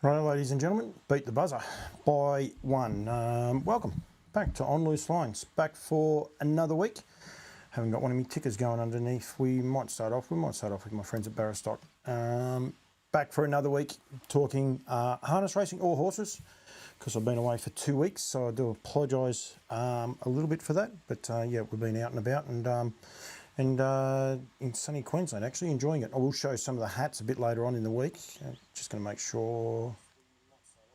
Right, ladies and gentlemen, beat the buzzer by one. Welcome back to On Loose Lines. Back for another week. Haven't got one of my tickers going underneath. We might start off with my friends at Barristock. Back for another week talking harness racing or horses, because I've been away for 2 weeks, so I do apologise a little bit for that. But yeah, we've been out and about and in sunny Queensland, actually enjoying it. I will show some of the hats a bit later on in the week. Just going to make sure,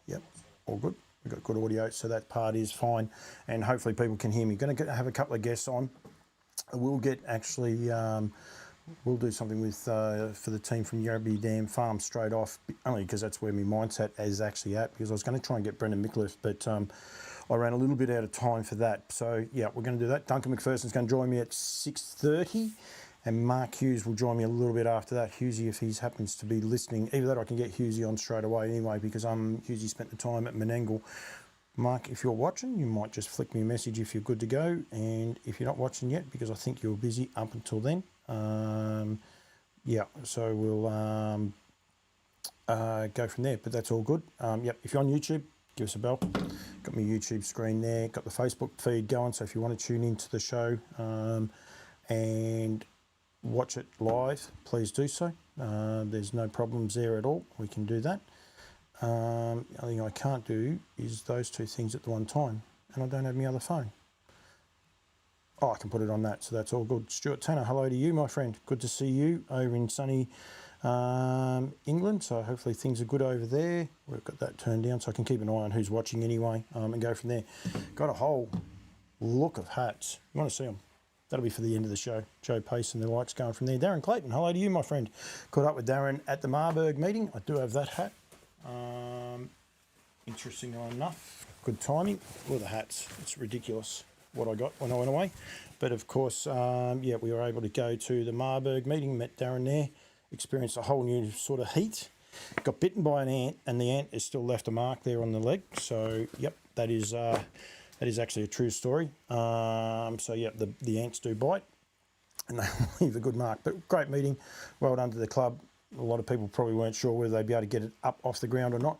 yep, all good. We've got good audio, so that part is fine, and hopefully people can hear me. Going to have a couple of guests on. We'll get actually, we'll do something with for the team from Yarrabee Dam Farm straight off, only because that's where my mindset is actually at, because I was going to try and get Brendan Mickliffe, but I ran a little bit out of time for that. So yeah, we're going to do that. Duncan McPherson is going to join me at 6:30, and Mark Hughes will join me a little bit after that. Hughesy, if he happens to be listening, either that I can get Hughesy on straight away anyway, because Hughesy spent the time at Menangle. Mark, if you're watching, you might just flick me a message if you're good to go, and if you're not watching yet, because I think you're busy up until then. Yeah, so we'll go from there, but that's all good. Yep, if you're on YouTube, give us a bell. Got my YouTube screen there, got the Facebook feed going, so if you want to tune into the show and watch it live, please do so. There's no problems there at all. We can do that. The only thing I can't do is those two things at the one time, and I don't have my other phone. Oh, I can put it on that, so that's all good. Stuart Tanner, hello to you, my friend. Good to see you over in sunny England, so hopefully things are good over there. We've got that turned down so I can keep an eye on who's watching anyway, and go from there. Got a whole look of hats. You want to see them? That'll be for the end of the show. Joe Pace and the likes going from there. Darren Clayton, hello to you, my friend. Caught up with Darren at the Marburg meeting. I do have that hat. Interesting enough, good timing. Look at the hats. It's ridiculous what I got when I went away. But of course, yeah, we were able to go to the Marburg meeting, met Darren there, experienced a whole new sort of heat. Got bitten by an ant, and the ant has still left a mark there on the leg. So, yep, that is actually a true story. So, yeah, the ants do bite, and they leave a good mark. But great meeting. Well done to the club. A lot of people probably weren't sure whether they'd be able to get it up off the ground or not,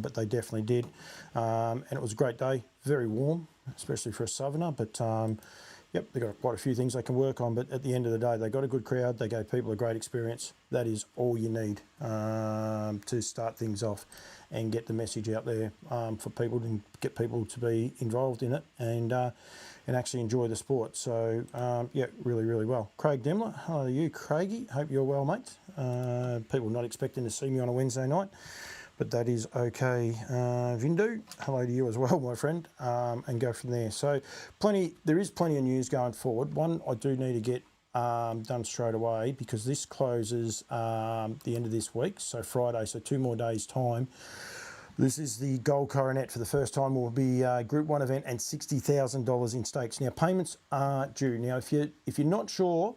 but they definitely did. And it was a great day, very warm, especially for a southerner, but yep, they've got quite a few things they can work on, but at the end of the day, they got a good crowd, they gave people a great experience. That is all you need to start things off and get the message out there for people, and get people to be involved in it and actually enjoy the sport. So, yeah, really, really well. Craig Demler, hello to you, Craigie. Hope you're well, mate. People not expecting to see me on a Wednesday night, but that is okay. Vindu, hello to you as well, my friend, and go from there. So there is plenty of news going forward. One I do need to get done straight away, because this closes the end of this week, so Friday, so 2 more days' time. This is the Gold Coronet for the first time. Will be a Group 1 event and $60,000 in stakes. Now, payments are due. Now, if you're not sure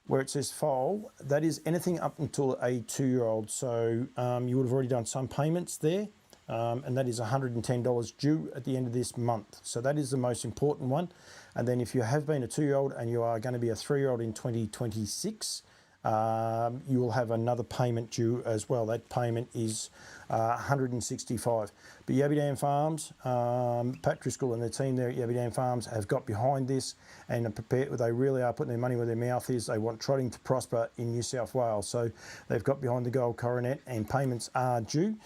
where it says foal, that is anything up until a 2-year-old. So you would have already done some payments there, and that is $110 due at the end of this month. So that is the most important one. And then if you have been a 2-year-old and you are going to be a 3-year-old in 2026, you will have another payment due as well. That payment is $165. But Yarrabee Dam Farms, Pat Driscoll and the team there at Yarrabee Dam Farms have got behind this and are prepared. They really are putting their money where their mouth is. They want trotting to prosper in New South Wales. So they've got behind the Gold Coronet, and payments are due.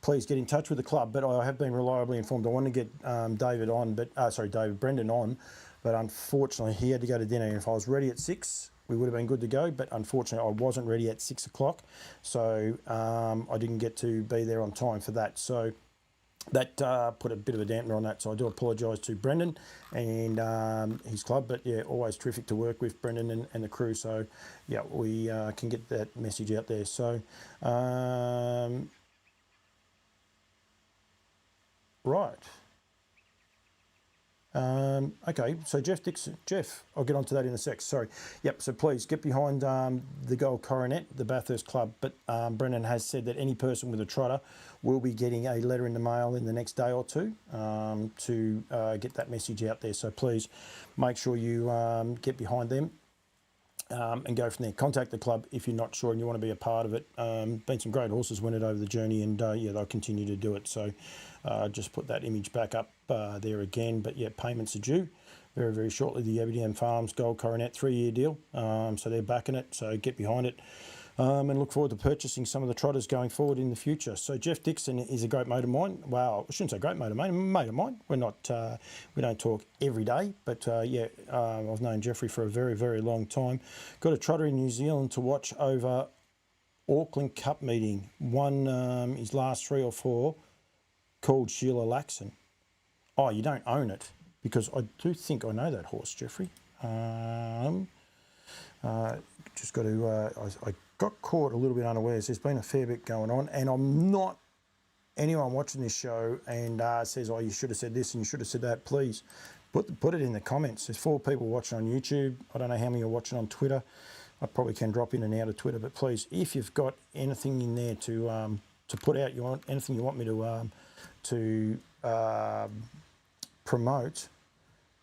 Please get in touch with the club. But I have been reliably informed. I want to get Brendan on, but unfortunately he had to go to dinner. And if I was ready at 6, we would have been good to go, but unfortunately I wasn't ready at 6 o'clock, so I didn't get to be there on time for that. So that put a bit of a dampener on that, so I do apologise to Brendan and his club, but yeah, always terrific to work with Brendan and the crew, so yeah, we can get that message out there. So, right. Okay, so Jeff, I'll get onto that in a sec, sorry. Yep, so please get behind the Gold Coronet, the Bathurst Club, but Brendan has said that any person with a trotter will be getting a letter in the mail in the next day or two to get that message out there. So please make sure you get behind them and go from there. Contact the club if you're not sure and you want to be a part of it. Been some great horses win it over the journey, and yeah, they'll continue to do it. So just put that image back up there again. But yeah, payments are due very, very shortly. The Aberdeen Farms Gold Coronet 3-year deal. So they're backing it. So get behind it. And look forward to purchasing some of the trotters going forward in the future. So Jeff Dixon is a great mate of mine. Well, I shouldn't say great mate of mine. We're not, we don't talk every day, but yeah, I've known Jeffrey for a very, very long time. Got a trotter in New Zealand to watch over Auckland Cup meeting. Won his last 3 or 4, called Sheila Laxon. Oh, you don't own it? Because I do think I know that horse, Jeffrey. Just got to, I got caught a little bit unawares. There's been a fair bit going on, and I'm not anyone watching this show and says, oh, you should have said this and you should have said that. Please put it in the comments. There's 4 people watching on YouTube. I don't know how many are watching on Twitter. I probably can drop in and out of Twitter, but please, if you've got anything in there to put out, anything you want me to promote,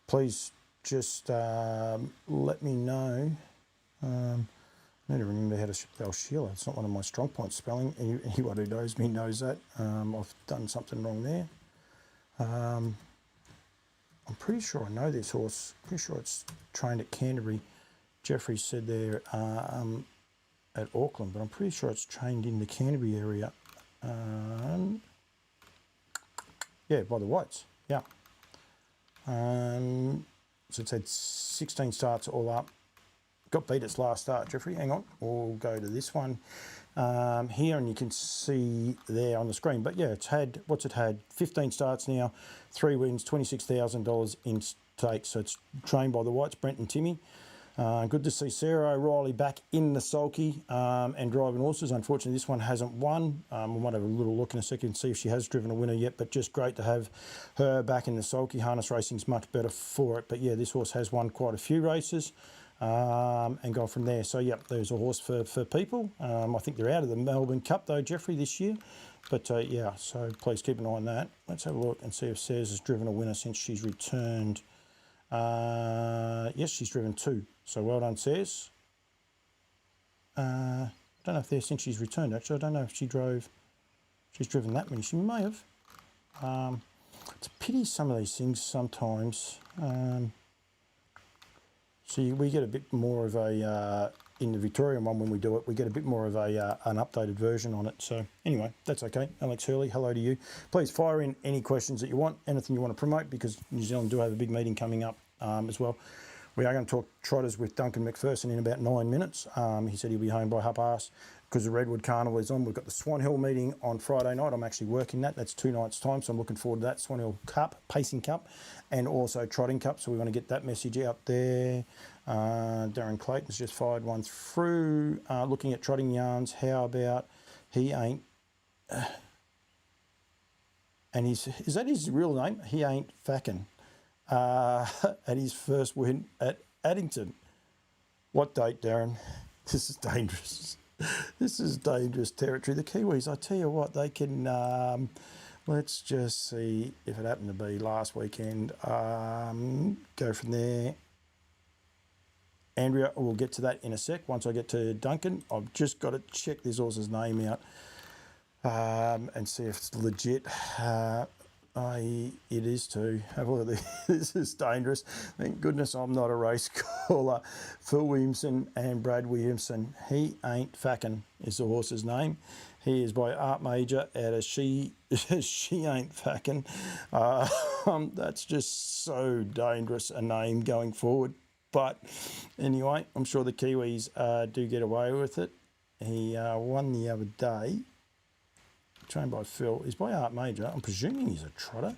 please just let me know. I need to remember how to spell Sheila. It's not one of my strong points, spelling. Anyone who knows me knows that. I've done something wrong there. I'm pretty sure I know this horse. Pretty sure it's trained at Canterbury. Jeffrey said there at Auckland, but I'm pretty sure it's trained in the Canterbury area. Yeah, by the Whites. Yeah. So it's had 16 starts all up. Got beat its last start, Jeffrey. Hang on. We'll go to this one here, and you can see there on the screen. But yeah, it's had, what's it had? 15 starts now, 3 wins, $26,000 in stakes. So it's trained by the Whites, Brent and Timmy. Good to see Sarah O'Reilly back in the sulky and driving horses. Unfortunately, this one hasn't won. We might have a little look in a second and see if she has driven a winner yet, but just great to have her back in the sulky. Harness racing's much better for it. But yeah, this horse has won quite a few races. And go from there. So, yep, there's a horse for people. I think they're out of the Melbourne Cup, though, Jeffrey, this year. But, yeah, so please keep an eye on that. Let's have a look and see if Sarah's has driven a winner since she's returned. Yes, she's driven 2. So, well done, Sarah's. I don't know if they're since she's returned, actually. I don't know if she's driven that many. She may have. It's a pity some of these things sometimes. So we get a bit more of a, in the Victorian one when we do it, we get a bit more of a an updated version on it. So anyway, that's okay. Alex Hurley, hello to you. Please fire in any questions that you want, anything you want to promote, because New Zealand do have a big meeting coming up as well. We are going to talk trotters with Duncan McPherson in about 9 minutes. He said he'll be home by 8:30 because the Redwood Carnival is on. We've got the Swan Hill meeting on Friday night. I'm actually working that. That's 2 nights' time, so I'm looking forward to that. Swan Hill Cup, Pacing Cup, and also Trotting Cup. So we want to get that message out there. Darren Clayton's just fired one through. Looking at trotting yarns, how about he ain't... and is that his real name? He ain't fackin'. At his first win at Addington. What date, Darren? This is dangerous. This is dangerous territory. The Kiwis, I tell you what, they can... let's just see if it happened to be last weekend. Go from there. Andrea, we'll get to that in a sec. Once I get to Duncan, I've just got to check this horse's name out and see if it's legit. It is too. Have a look at this. This is dangerous. Thank goodness I'm not a race caller. Phil Williamson and Brad Williamson. He ain't fackin' is the horse's name. He is by Art Major out of She Ain't Fackin'. That's just so dangerous a name going forward. But anyway, I'm sure the Kiwis do get away with it. He won the other day. Trained by Phil. He's by Art Major. I'm presuming he's a trotter.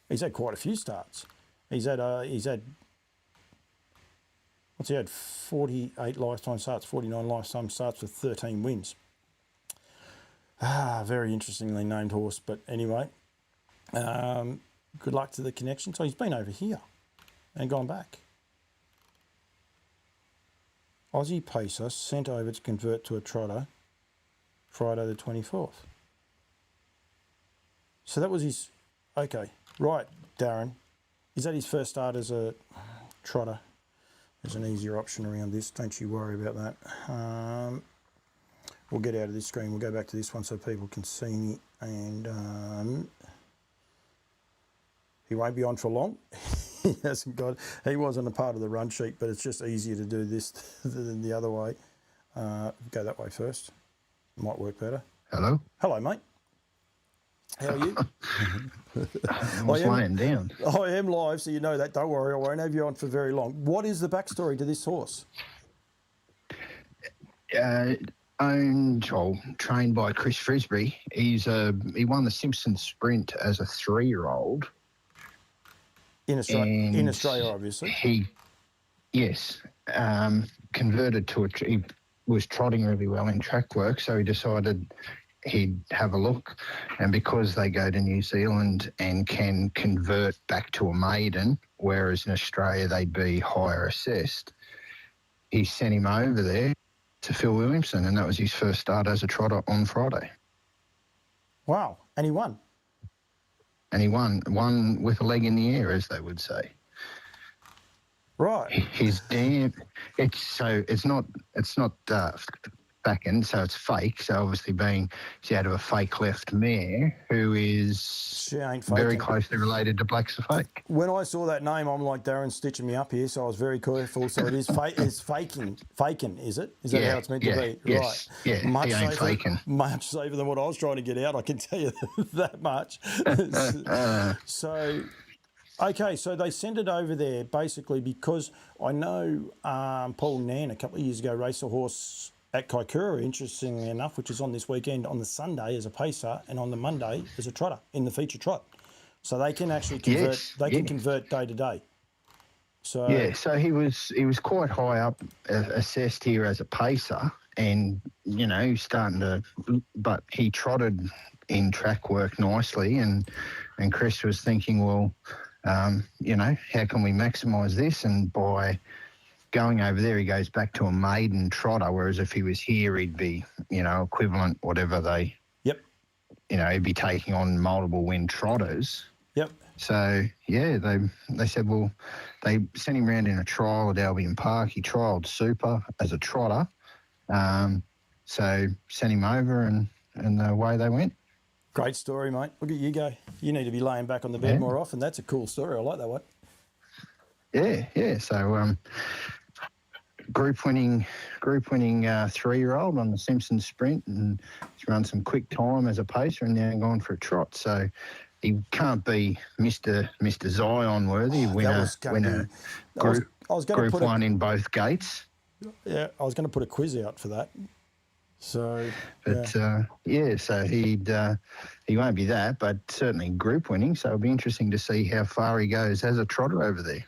He's had quite a few starts. He's had what's he had? 48 lifetime starts, 49 lifetime starts with 13 wins. Very interestingly named horse. But anyway, good luck to the connection. So he's been over here and gone back. Aussie Pacer sent over to convert to a trotter Friday the 24th. So that was his... Okay, right, Darren. Is that his first start as a trotter? There's an easier option around this. Don't you worry about that. We'll get out of this screen. We'll go back to this one so people can see me. And he won't be on for long. He wasn't a part of the run sheet, but it's just easier to do this than the other way. Go that way first. Might work better. Hello. Hello, mate. How are you? I was laying down. I am live, so you know that. Don't worry, I won't have you on for very long. What is the backstory to this horse? Trained by Chris Frisby. He won the Simpsons Sprint as a 3-year-old. In Australia, obviously. Converted to he was trotting really well in track work, so he decided he'd have a look. And because they go to New Zealand and can convert back to a maiden, whereas in Australia they'd be higher assessed, he sent him over there to Phil Williamson, and that was his first start as a trotter on Friday. Wow, and he won. And he won with a leg in the air, as they would say. Right. It's not back end, so it's fake. So obviously she's out of a fake left mare who is very closely related to Black's a Fake. When I saw that name, I'm like, Darren's stitching me up here, so I was very careful. So it is it's faking, is it? Is that how it's meant to be? Yes, right. Yeah, much he ain't safer, faking. Much safer than what I was trying to get out, I can tell you that much. Okay, so they sent it over there basically because I know Paul Nan a couple of years ago raced a horse at Kaikoura, interestingly enough, which is on this weekend, on the Sunday as a pacer and on the Monday as a trotter in the feature trot. So they can actually convert. Can convert day to day. So so he was quite high up assessed here as a pacer, and but he trotted in track work nicely, and Chris was thinking, well, how can we maximise this? And by going over there, he goes back to a maiden trotter, whereas if he was here, he'd be, equivalent, whatever he'd be taking on multiple win trotters. Yep. So, they said, well, they sent him around in a trial at Albion Park. He trialled super as a trotter. So sent him over and away they went. Great story, mate. Look at you go. You need to be laying back on the bed more often. That's a cool story. I like that one. Yeah. So, group winning 3-year-old on the Simpsons Sprint, and he's run some quick time as a pacer and now gone for a trot. So he can't be Mr. Zion worthy. Group 1 in both gates. Yeah, I was going to put a quiz out for that. So, so he won't be that, but certainly group winning. So it'll be interesting to see how far he goes as a trotter over there.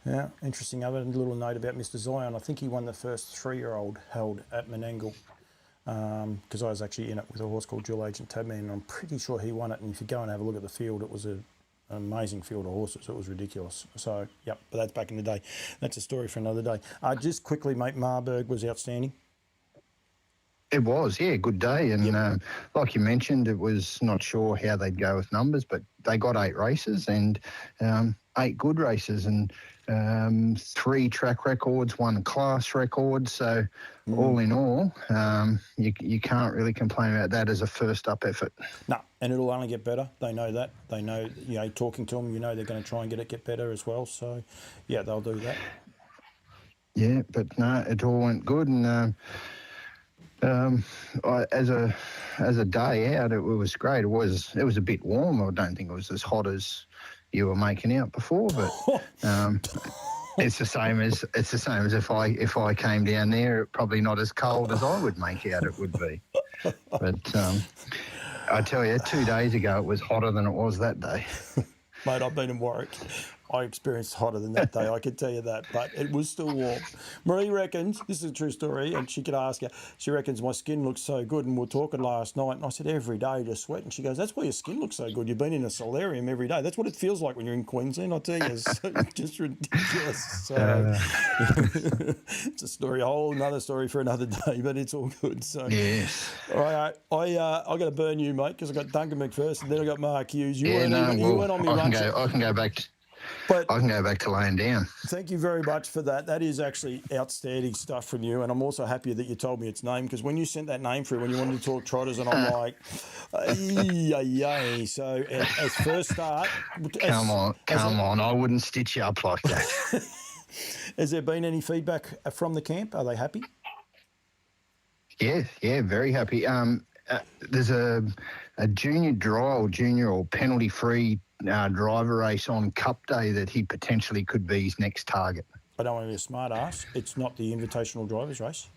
Yeah, interesting. Other little note about Mr. Zion. I think he won the first 3-year-old held at Menangle because I was actually in it with a horse called Dual Agent Tabman, and I'm pretty sure he won it. And if you go and have a look at the field, it was an amazing field of horses. It was ridiculous. So, but that's back in the day. That's a story for another day. Just quickly, mate, Marburg was outstanding. It was, good day. And like you mentioned, it was not sure how they'd go with numbers, but they got 8 races and 8 good races and 3 track records, 1 class record. So all in all, you can't really complain about that as a first up effort. No, and it'll only get better. They know that. They know, talking to them, they're going to try and get better as well. So, they'll do that. Yeah, but no, it all went good. And as a day out, it was great. It was a bit warm. I don't think it was as hot as you were making out before, but it's the same as if I came down there. Probably not as cold as I would make out it would be. But I tell you, 2 days ago it was hotter than it was that day. Mate, I've been in Warwick. I experienced hotter than that day, I can tell you that, but it was still warm. Marie reckons, this is a true story, and she could ask you, she reckons my skin looks so good, and we were talking last night, and I said, every day just sweat, and she goes, that's why your skin looks so good. You've been in a solarium every day. That's what it feels like when you're in Queensland, I tell you. It's just ridiculous. So, it's a story, a whole another story for another day, but it's all good. So, yes. All right, I got to burn you, mate, because I got Duncan McPherson, then I got Mark Hughes. You went on me I can go back. But I can go back to laying down. thank you very much for that. That is actually outstanding stuff from you. And I'm also happy that you told me its name, because when you sent that name through, when you wanted to talk trotters, and I'm like, yay. So as first start, Come on. I wouldn't stitch you up like that. has there been any feedback from the camp? Are they happy? Yeah, very happy. There's a junior or penalty-free driver race on Cup Day that he potentially could be his next target. I don't want to be a smart ass. It's not the invitational drivers race.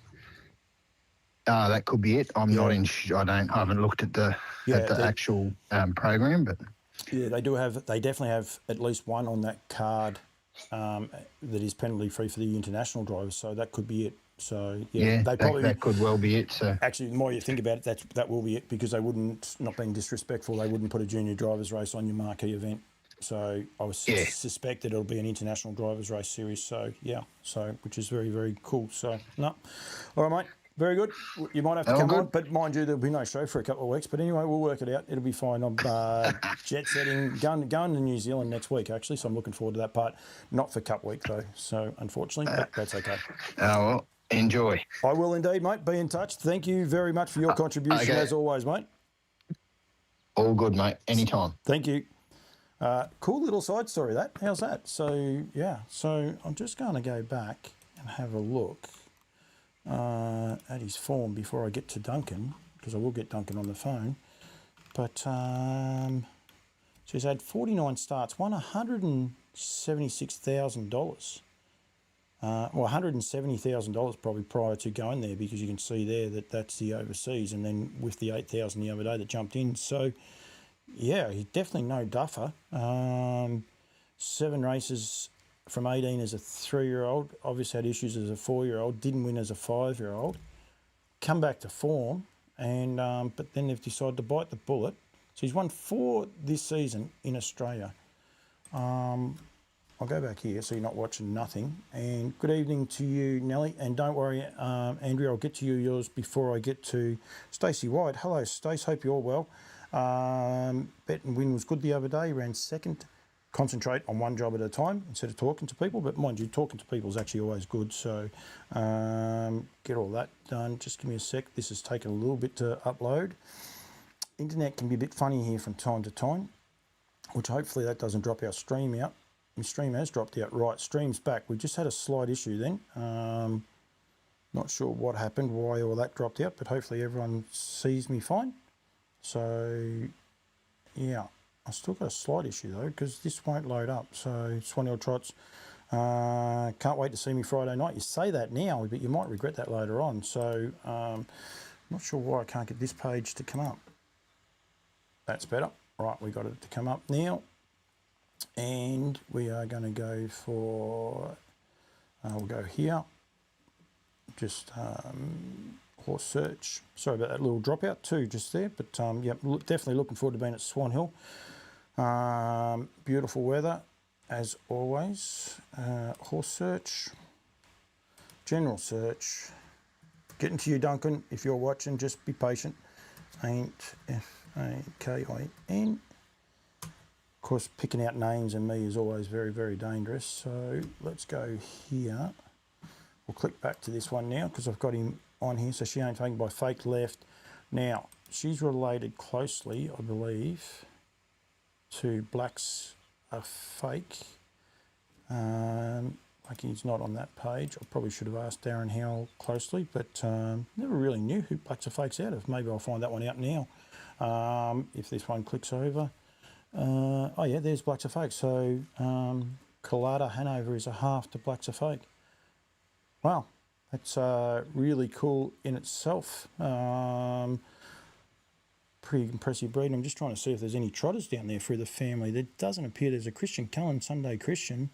That could be it. I'm not in. I haven't looked at the actual program, but yeah, they do have. They definitely have at least one on that card that is penalty free for the international drivers. So that could be it. So yeah, that could well be it. So actually, the more you think about it, that will be it, because they wouldn't, not being disrespectful, they wouldn't put a junior drivers race on your marquee event. So I was suspect that it'll be an international drivers race series. So yeah, which is very, very cool. So no, all right, mate. Very good. You might have to come on, but mind you, there'll be no show for a couple of weeks. But anyway, we'll work it out. It'll be fine. I'm jet setting, going to New Zealand next week, actually. So I'm looking forward to that part. Not for Cup Week, though. So unfortunately, but that's okay. Well, enjoy. I will indeed, mate. Be in touch. Thank you very much for your contribution, as always, mate. All good, mate. Anytime. Thank you. Cool little side story, that. How's that? So, yeah. So I'm just going to go back and have a look at his form before I get to Duncan, because I will get Duncan on the phone. But so he's had 49 starts, won $176,000. Well, $170,000 probably prior to going there, because you can see there that that's the overseas, and then with the 8,000 the other day that jumped in. So, yeah, he's definitely no duffer. 7 races from 18 as a 3-year-old, obviously had issues as a 4-year-old, didn't win as a 5-year-old, come back to form, and but then they've decided to bite the bullet. So he's won 4 this season in Australia. I'll go back here so you're not watching nothing. And good evening to you, Nelly. And don't worry, Andrea, I'll get to yours before I get to Stacey White. Hello, Stace. Hope you're well. Bet and win was good the other day. He ran second. Concentrate on one job at a time instead of talking to people. But mind you, talking to people is actually always good. So get all that done. Just give me a sec. This has taken a little bit to upload. Internet can be a bit funny here from time to time, which hopefully that doesn't drop our stream out. My stream has dropped out. Right, stream's back. We just had a slight issue then. Not sure what happened, why all that dropped out, but hopefully everyone sees me fine. So, yeah, I still got a slight issue though, because this won't load up. So, Swan Hill Trots, can't wait to see me Friday night. You say that now, but you might regret that later on. So, not sure why I can't get this page to come up. That's better. Right, we got it to come up now. And we are going to go for, we'll go here, just horse search. Sorry about that little dropout too, just there. But yeah, definitely looking forward to being at Swan Hill. Beautiful weather, as always. Horse search, general search. Getting to you, Duncan. If you're watching, just be patient. Ain't Fakin. Of course, picking out names and me is always very, very dangerous. So let's go here. We'll click back to this one now because I've got him on here. So she ain't taken by Fake Left. Now, she's related closely, I believe, to Black's a Fake. Like he's not on that page. I probably should have asked Darren Howell closely, but never really knew who Black's a Fake's out of. Maybe I'll find that one out now. If this one clicks over. Oh yeah, there's Black's a Fake. So Collada Hanover is a half to Black's a Fake. Wow, that's really cool in itself. Pretty impressive breed. I'm just trying to see if there's any trotters down there through the family. There doesn't appear there's a Christian Cullen, Sunday Christian,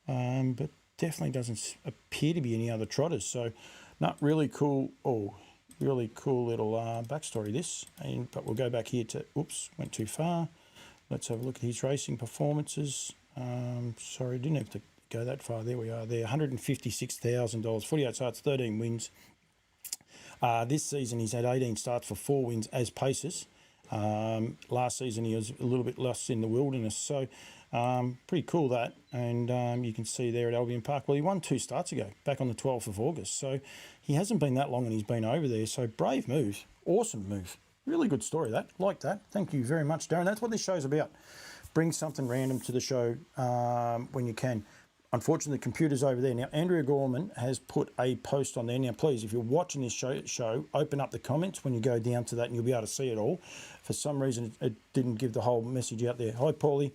but definitely doesn't appear to be any other trotters. So, not really cool. Oh, really cool little backstory this. But we'll go back here to, oops, went too far. Let's have a look at his racing performances. Sorry, didn't have to go that far. There we are there. $156,000, 48 starts, 13 wins. This season he's had 18 starts for 4 wins as paces, Last season he was a little bit lost in the wilderness, so pretty cool that. And you can see there at Albion Park, well, he won 2 starts ago, back on the 12th of August, so he hasn't been that long and he's been over there, so brave move, awesome move. Really good story, that. Like that. Thank you very much, Darren. That's what this show's about. Bring something random to the show when you can. Unfortunately, the computer's over there. Now, Andrea Gorman has put a post on there. Now, please, if you're watching this show, open up the comments when you go down to that and you'll be able to see it all. For some reason, it didn't give the whole message out there. Hi, Paulie.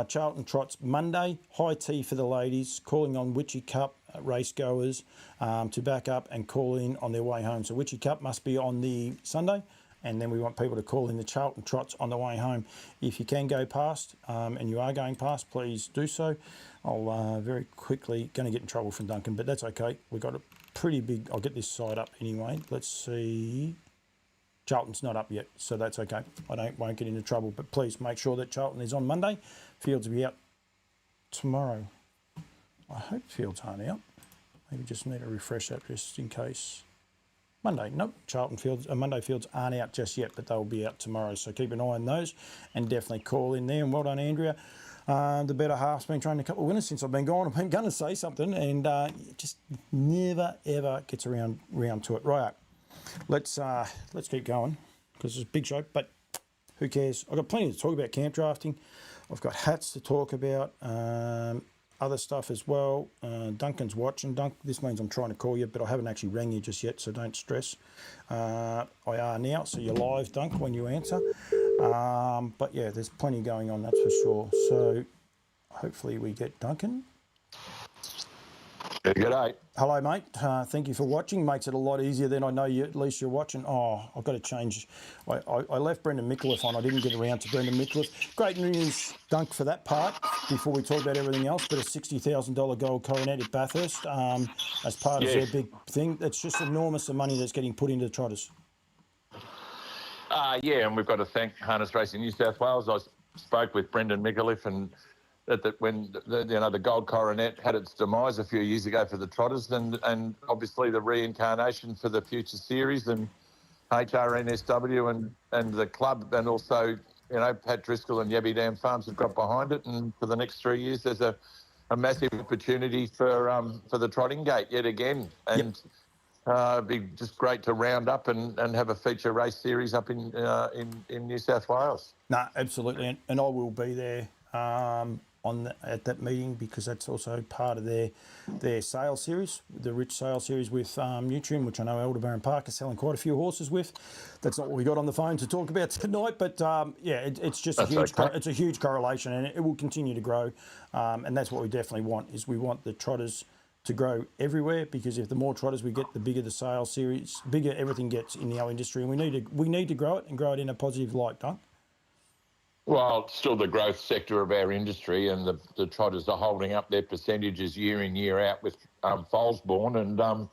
Charlton Trots Monday. High tea for the ladies. Calling on Witchy Cup race goers to back up and call in on their way home. So Witchy Cup must be on the Sunday. And then we want people to call in the Charlton Trots on the way home. If you can go past, and you are going past, please do so. I'll very quickly, going to get in trouble from Duncan, but that's okay. We've got a pretty big, I'll get this side up anyway. Let's see. Charlton's not up yet, so that's okay. Won't get into trouble, but please make sure that Charlton is on Monday. Fields will be out tomorrow. I hope Fields aren't out. Maybe just need to refresh that just in case. Monday, nope, Monday Fields aren't out just yet, but they'll be out tomorrow. So keep an eye on those and definitely call in there. And well done, Andrea. The better half's been training a couple of winners since I've been gone. I've been going to say something and it just never, ever gets around to it. Right, let's keep going because it's a big show, but who cares? I've got plenty to talk about camp drafting. I've got hats to talk about. Other stuff as well. Duncan's watching. This means I'm trying to call you, but I haven't actually rang you just yet, so don't stress. I are now, so you're live, Dunk, when you answer. But yeah, there's plenty going on, that's for sure. So hopefully we get Duncan. Yeah, g'day. Hello, mate. Thank you for watching. Makes it a lot easier then. I know you, at least you're watching. Oh, I've got to change. I left Brendan Micallef on. I didn't get around to Brendan Micallef. Great news, Dunk, for that part, before we talk about everything else, but a $60,000 gold coronet at Bathurst as part of their big thing. It's just enormous the money that's getting put into the trotters. Yeah, and we've got to thank Harness Racing New South Wales. I spoke with Brendan Micallef and when the gold coronet had its demise a few years ago for the trotters, and obviously the reincarnation for the future series and HRNSW and the club, and also Pat Driscoll and Yabby Dam Farms have got behind it, and for the next 3 years there's a massive opportunity for the trotting gate yet again, and it'd be just great to round up and have a feature race series up in New South Wales. No, absolutely, and I will be there. At that meeting, because that's also part of their sales series, the Rich Sales Series with Nutrien, which I know Aldebaran Park is selling quite a few horses with. That's not what we got on the phone to talk about tonight, but it's just it's a huge correlation, and it will continue to grow, and that's what we definitely want. Is we want the trotters to grow everywhere, because if the more trotters we get, the bigger the sales series, bigger everything gets in our industry, and we need to grow it and grow it in a positive light, don't? Well, it's still the growth sector of our industry, and the trotters are holding up their percentages year in, year out with foalsborn, and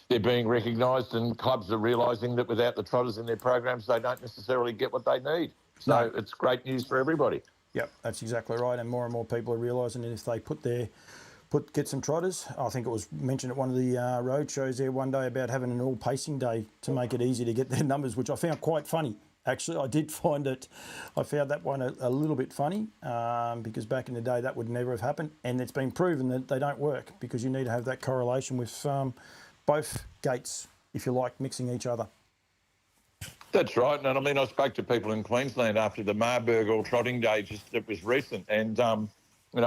they're being recognised, and clubs are realising that without the trotters in their programs, they don't necessarily get what they need. So it's great news for everybody. Yep, that's exactly right, and more people are realising that if they get some trotters. I think it was mentioned at one of the road shows there one day about having an all pacing day to make it easy to get their numbers, which I found quite funny. Actually, I found that one a little bit funny because back in the day that would never have happened, and it's been proven that they don't work because you need to have that correlation with both gates, if you like, mixing each other. That's right, and I mean, I spoke to people in Queensland after the Marburg All Trotting Day, it was recent, and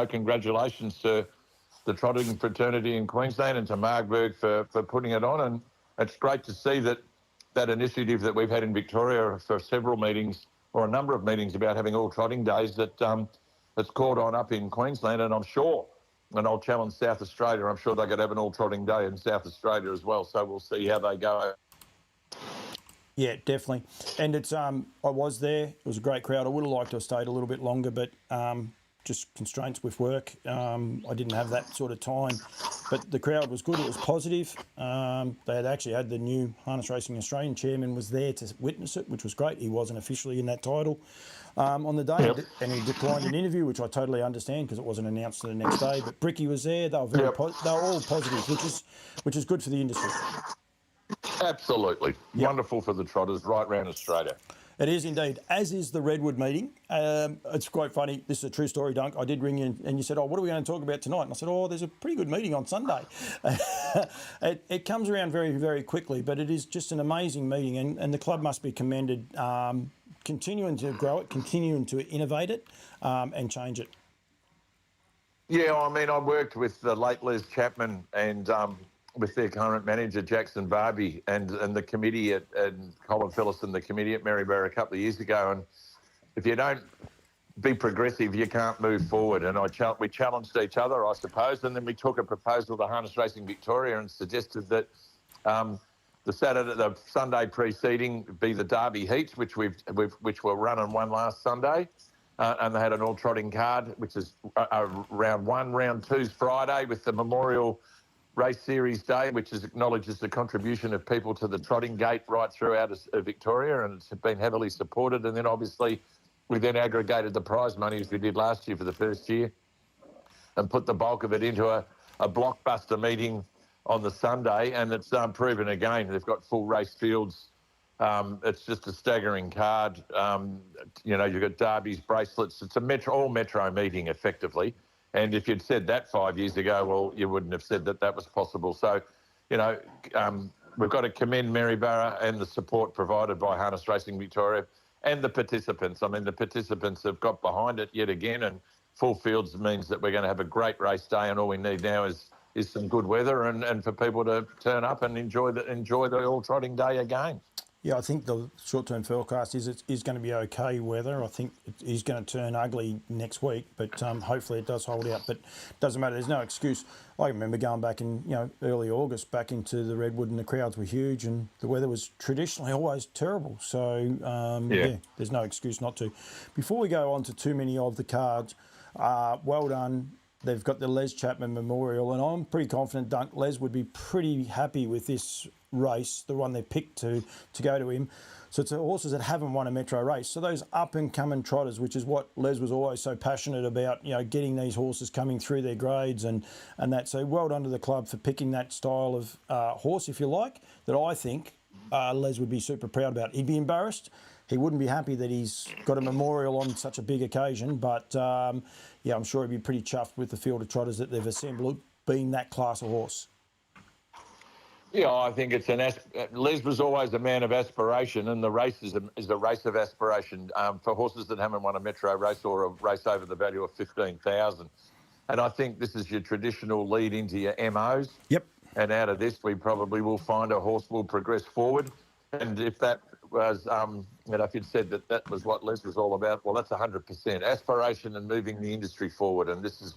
congratulations to the trotting fraternity in Queensland and to Marburg for putting it on, and it's great to see that initiative that we've had in Victoria for several meetings, or a number of meetings, about having all trotting days, that's caught on up in Queensland, and I'm sure, and I'll challenge South Australia, I'm sure they could have an all trotting day in South Australia as well, so we'll see how they go. Yeah, definitely. And it's I was there. It was a great crowd. I would have liked to have stayed a little bit longer, but just constraints with work. I didn't have that sort of time. But the crowd was good. It was positive. They had actually had the new Harness Racing Australian chairman was there to witness it, which was great. He wasn't officially in that title on the day, and he declined an interview, which I totally understand because it wasn't announced to the next day. But Bricky was there. They were they were all positive, which is good for the industry. Absolutely. Wonderful for the trotters right around Australia. It is indeed, as is the Redwood meeting. It's quite funny. This is a true story, Dunk. I did ring you and you said, oh, what are we going to talk about tonight? And I said, oh, there's a pretty good meeting on Sunday. It comes around very, very quickly, but it is just an amazing meeting, and the club must be commended, continuing to grow it, continuing to innovate it, and change it. Yeah, I mean, I worked with the late Les Chapman and with their current manager, Jackson Barbie, and the committee and Colin Phillips and the committee at Maryborough a couple of years ago. And if you don't be progressive, you can't move forward. And we challenged each other, I suppose, and then we took a proposal to Harness Racing Victoria and suggested that the Sunday preceding be the Derby Heats, which were run and won last Sunday. And they had an all-trotting card, which is round one. Round two's Friday with the Memorial Race Series Day, which acknowledges the contribution of people to the trotting gate right throughout Victoria, and it's been heavily supported. And then obviously we then aggregated the prize money as we did last year for the first year and put the bulk of it into a blockbuster meeting on the Sunday, and it's proven again. They've got full race fields. It's just a staggering card. You've got derbies, bracelets. It's all metro meeting effectively. And if you'd said that 5 years ago, well, you wouldn't have said that was possible. So, we've got to commend Maryborough and the support provided by Harness Racing Victoria and the participants. I mean, the participants have got behind it yet again, and full fields means that we're going to have a great race day, and all we need now is some good weather and for people to turn up and enjoy the all-trotting day again. Yeah, I think the short-term forecast is going to be okay weather. I think it is going to turn ugly next week, but hopefully it does hold out. But it doesn't matter. There's no excuse. I remember going back in early August back into the Redwood, and the crowds were huge, and the weather was traditionally always terrible. So there's no excuse not to. Before we go on to too many of the cards, well done. They've got the Les Chapman Memorial, and I'm pretty confident Les would be pretty happy with this race, the one they picked to go to him. So it's horses that haven't won a metro race. So those up-and-coming trotters, which is what Les was always so passionate about, getting these horses coming through their grades and that. So well done to the club for picking that style of horse, if you like, that I think Les would be super proud about. He'd be embarrassed. He wouldn't be happy that he's got a memorial on such a big occasion, but I'm sure he'd be pretty chuffed with the field of trotters that they've assembled, being that class of horse. Yeah, I think it's Les was always a man of aspiration, and the race is a race of aspiration for horses that haven't won a metro race or a race over the value of 15,000. And I think this is your traditional lead into your MOs. Yep. And out of this, we probably will find a horse will progress forward. And if that was, if you'd said that was what Les was all about, well, that's 100% aspiration and moving the industry forward. And this is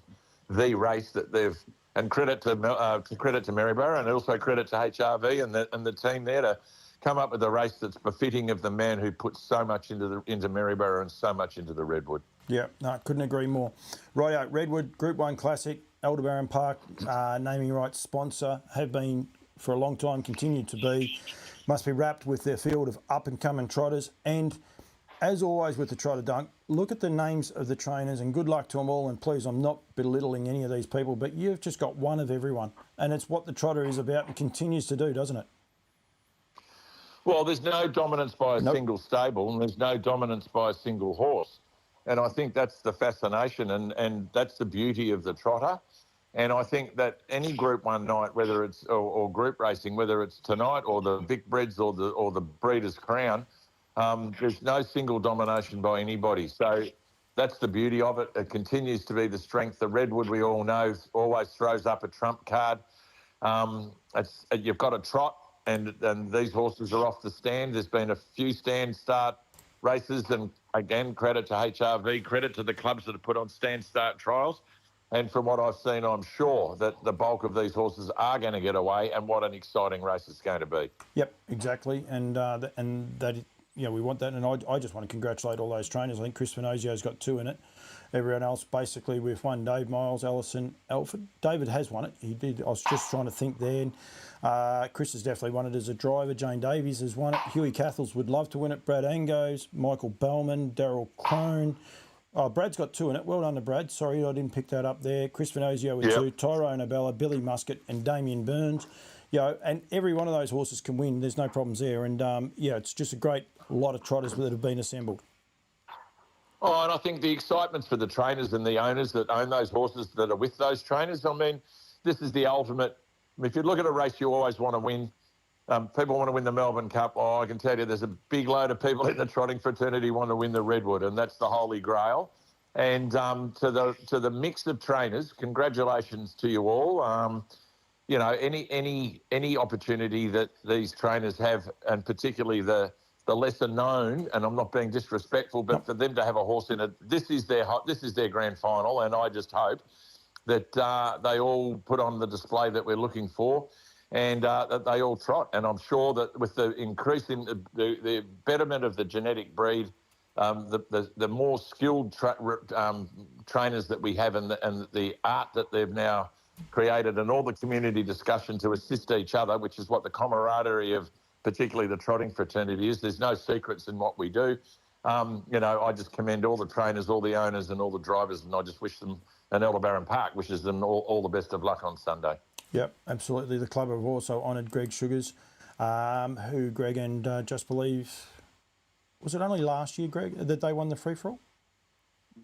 the race that they've. And credit to Maryborough, and also credit to HRV and the team there to come up with a race that's befitting of the man who put so much into Maryborough and so much into the Redwood. Yeah, no, couldn't agree more. Righto, Redwood Group 1 Classic, Aldebaran Park, naming rights sponsor, have been for a long time, continue to be. Must be wrapped with their field of up-and-coming trotters. And as always with the Trotter Dunk, look at the names of the trainers, and good luck to them all. And please, I'm not belittling any of these people, but you've just got one of everyone. And it's what the trotter is about and continues to do, doesn't it? Well, there's no dominance by a single stable, and there's no dominance by a single horse. And I think that's the fascination, and that's the beauty of the trotter. And I think that any Group 1 night, whether it's or group racing, whether it's tonight or the Vic Breds or the Breeders' Crown, there's no single domination by anybody. So that's the beauty of it. It continues to be the strength. The Redwood, we all know, always throws up a trump card. You've got a trot, and these horses are off the stand. There's been a few stand start races, and again, credit to HRV, credit to the clubs that have put on stand start trials. And from what I've seen, I'm sure that the bulk of these horses are going to get away, and what an exciting race it's going to be. Yep, exactly. And that. We want that, and I just want to congratulate all those trainers. I think Chris Finozio's got 2 in it. Everyone else, basically, we've won. Dave Miles, Allison, Alford. David has won it. He did. I was just trying to think then. Chris has definitely won it as a driver. Jane Davies has won it. Huey Cathles would love to win it. Brad Angos, Michael Bellman, Daryl Crone. Oh, Brad's got 2 in it. Well done to Brad. Sorry, I didn't pick that up there. Chris Finozio with 2. Tyrone Abella, Billy Muscat, and Damien Burns. And every one of those horses can win. There's no problems there. And, it's just a great a lot of trotters that have been assembled. Oh, and I think the excitement's for the trainers and the owners that own those horses that are with those trainers. I mean, this is the ultimate. If you look at a race, you always want to win. People want to win the Melbourne Cup. Oh, I can tell you there's a big load of people in the trotting fraternity who want to win the Redwood, and that's the holy grail. And to the mix of trainers, congratulations to you all. You know, any opportunity that these trainers have, and particularly the lesser known, and I'm not being disrespectful, but for them to have a horse in it, this is their grand final, and I just hope that they all put on the display that we're looking for, and that they all trot. And I'm sure that with the increase in the betterment of the genetic breed, the more skilled trainers that we have, and the art that they've now created, and all the community discussion to assist each other, which is what the camaraderie of particularly the trotting fraternity is. There's no secrets in what we do. You know, I just commend all the trainers, all the owners and all the drivers, and I just wish them, and Elderbarron Park wishes them all the best of luck on Sunday. Yep, absolutely. The club have also honoured Greg Sugars, who Greg and Just Believe, was it only last year, Greg, that they won the free-for-all?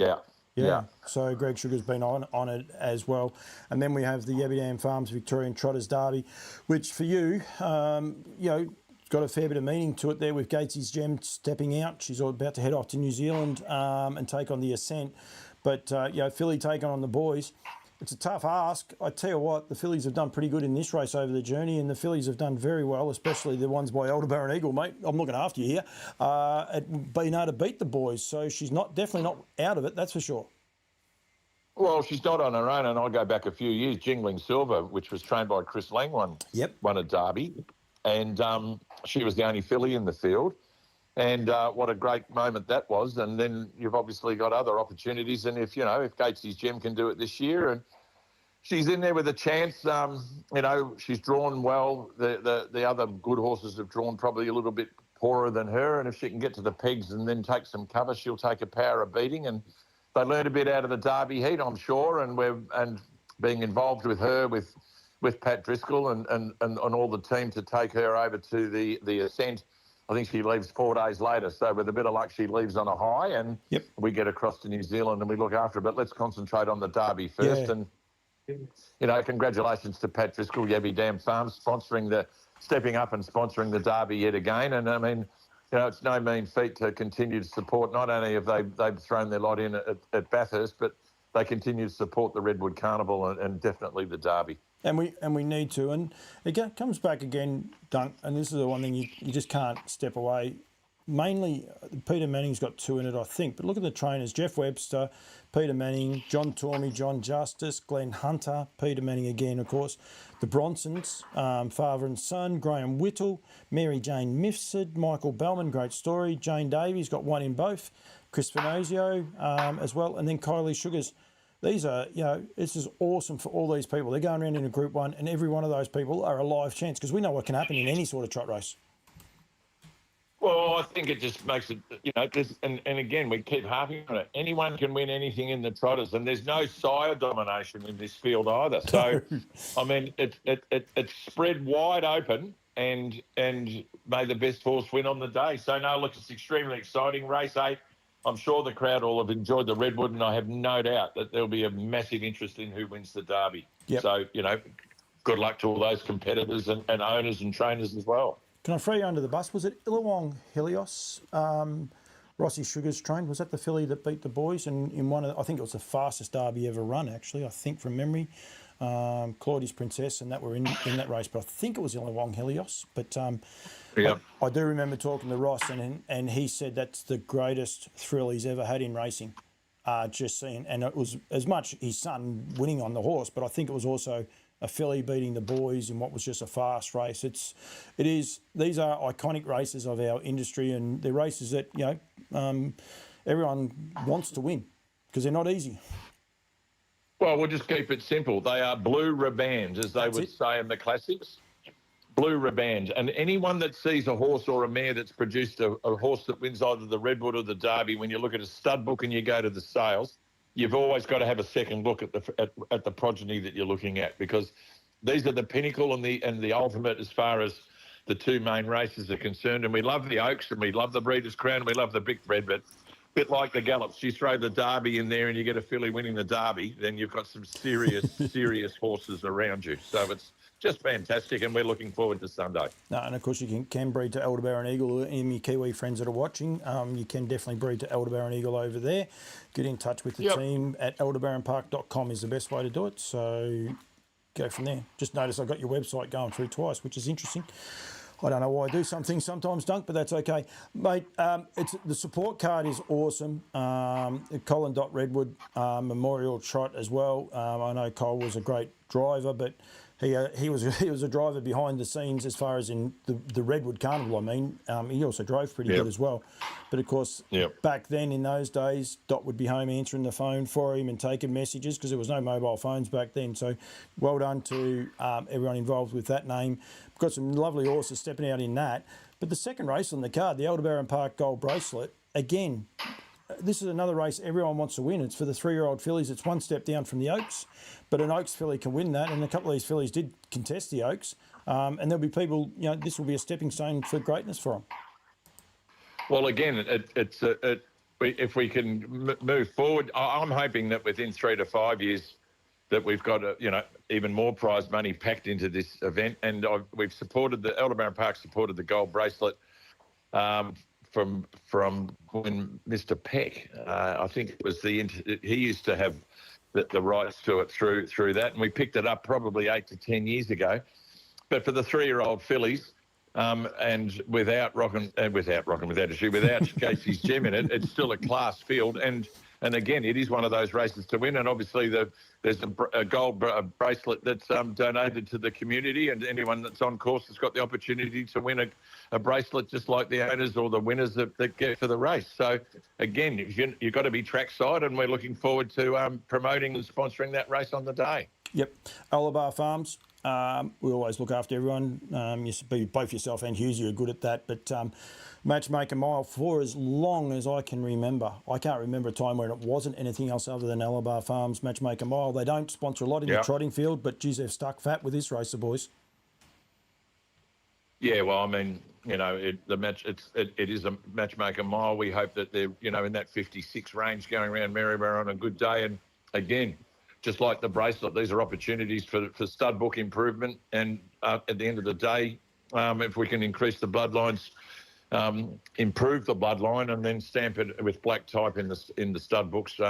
Yeah. So Greg Sugar's been honoured as well. And then we have the Yabby Farms Victorian Trotters Derby, which for you, you know, got a fair bit of meaning to it there with Gatesy's Gem stepping out. She's about to head off to New Zealand and take on the Ascent. But, you know, Philly taking on the boys. It's a tough ask. I tell you what, the fillies have done pretty good in this race over the journey, and the fillies have done very well, especially the ones by Elderbarron Eagle, mate. I'm looking after you here. At being able to beat the boys, so she's definitely not out of it, that's for sure. Well, she's not on her own, and I'll go back a few years. Jingling Silver, which was trained by Chris Lang, won a Derby, and she was the only filly in the field. And what a great moment that was. And then you've obviously got other opportunities. And if Gatesy's Gem can do it this year, and she's in there with a chance, you know, she's drawn well. The other good horses have drawn probably a little bit poorer than her. And if she can get to the pegs and then take some cover, she'll take a power of beating. And they learned a bit out of the Derby heat, I'm sure. And being involved with her, with Pat Driscoll and all the team to take her over to the Ascent. I think she leaves 4 days later. So with a bit of luck, she leaves on a high, and we get across to New Zealand and we look after her. But let's concentrate on the Derby first. Yeah. And, you know, congratulations to Pat Driscoll, Yabby Dam Farms, stepping up and sponsoring the Derby yet again. And, I mean, you know, it's no mean feat to continue to support. Not only have they've thrown their lot in at Bathurst, but they continue to support the Redwood Carnival and definitely the Derby. And we need to. And it comes back again, Dunk, and this is the one thing you just can't step away. Mainly, Peter Manning's got 2 in it, I think. But look at the trainers. Jeff Webster, Peter Manning, John Tormey, John Justice, Glenn Hunter, Peter Manning again, of course. The Bronsons, father and son, Graham Whittle, Mary Jane Mifsud, Michael Bellman, great story. Jane Davies, got 1 in both. Chris Finozio as well. And then Kylie Sugars. These are, you know, this is awesome for all these people. They're going around in a Group 1, and every one of those people are a live chance, because we know what can happen in any sort of trot race. Well, I think it just makes it, you know, and again, we keep harping on it. Anyone can win anything in the trotters, and there's no sire domination in this field either. So, I mean, it's spread wide open, and may the best horse win on the day. So, no, look, it's extremely exciting. Race 8. I'm sure the crowd will have enjoyed the Redwood, and I have no doubt that there'll be a massive interest in who wins the Derby. Yep. So, you know, good luck to all those competitors and owners and trainers as well. Can I throw you under the bus? Was it Illawong Helios, Rossi Sugars trained? Was that the filly that beat the boys in one of, I think it was the fastest Derby ever run, actually, I think, from memory. Claudie's Princess, and that were in that race, but I think it was Illawong Helios. But I do remember talking to Ross, and he said that's the greatest thrill he's ever had in racing. Just seeing, and it was as much his son winning on the horse, but I think it was also a filly beating the boys in what was just a fast race. These are iconic races of our industry, and they're races that, you know, everyone wants to win because they're not easy. Well, we'll just keep it simple. They are blue ribands, as they would say in the classics. Blue ribands. And anyone that sees a horse or a mare that's produced a horse that wins either the Redwood or the Derby, when you look at a stud book and you go to the sales, you've always got to have a second look at the progeny that you're looking at, because these are the pinnacle and the ultimate as far as, the two main races are concerned. And we love the Oaks and we love the Breeders' Crown and we love the Big Red, but a bit like the Gallops, you throw the Derby in there and you get a filly winning the Derby, then you've got some serious horses around you. So it's just fantastic, and we're looking forward to Sunday. No, and of course you can breed to Elder Baron Eagle. Any of your Kiwi friends that are watching, you can definitely breed to Elder Baron Eagle over there. Get in touch with the team at elderbaronpark.com is the best way to do it. So go from there. Just notice I got your website going through twice, which is interesting. I don't know why I do some things sometimes, Dunk, but that's okay. Mate, the support card is awesome. Colin.Redwood Memorial Trot as well. I know Cole was a great driver, but he was a driver behind the scenes as far as in the Redwood Carnival. I mean, he also drove pretty good as well. But of course, back then in those days, Dot would be home answering the phone for him and taking messages because there was no mobile phones back then. So well done to everyone involved with that name. We've got some lovely horses stepping out in that. But the second race on the card, the Elder Baron Park Gold Bracelet, again, this is another race everyone wants to win. It's for the 3-year-old fillies. It's one step down from the Oaks, but an Oaks filly can win that, and a couple of these fillies did contest the Oaks. And there'll be people, this will be a stepping stone for greatness for them. Well, again, if we can move forward, I'm hoping that within 3 to 5 years that we've got even more prize money packed into this event, and we've supported the Elder Baron Park supported the gold bracelet. From when Mr. Peck, I think it was he used to have the rights to it through that, and we picked it up probably 8 to 10 years ago. But for the 3-year-old fillies, and without Casey's Gem in it, it's still a class field, and again, it is one of those races to win. And obviously, there's a gold bracelet that's donated to the community, and anyone that's on course has got the opportunity to win a bracelet just like the owners or the winners that get for the race. So, again, you've got to be trackside, and we're looking forward to promoting and sponsoring that race on the day. Yep. Olabar Farms. We always look after everyone. Both yourself and Hughes, you're good at that. But Matchmaker Mile, for as long as I can remember, I can't remember a time when it wasn't anything else other than Olabar Farms Matchmaker Mile. They don't sponsor a lot in the trotting field, but geez, they've stuck fat with this race, the boys. Yeah, well, I mean, it is a Matchmaker Mile. We hope that they're, in that 56 range going around Maryborough on a good day. And again, just like the bracelet, these are opportunities for stud book improvement. And at the end of the day, if we can increase the bloodlines, improve the bloodline, and then stamp it with black type in the stud books,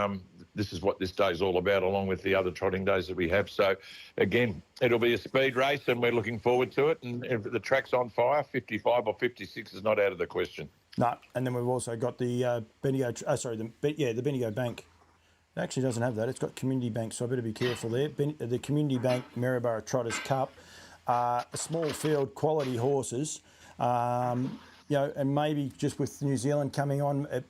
this is what this day is all about, along with the other trotting days that we have. So, again, it'll be a speed race, and we're looking forward to it. And if the track's on fire, 55 or 56 is not out of the question. No, and then we've also got the the Bendigo Bank. It actually doesn't have that. It's got Community Bank, so I better be careful there. The Community Bank Maryborough Trotters Cup, a small field, quality horses, and maybe just with New Zealand coming on, it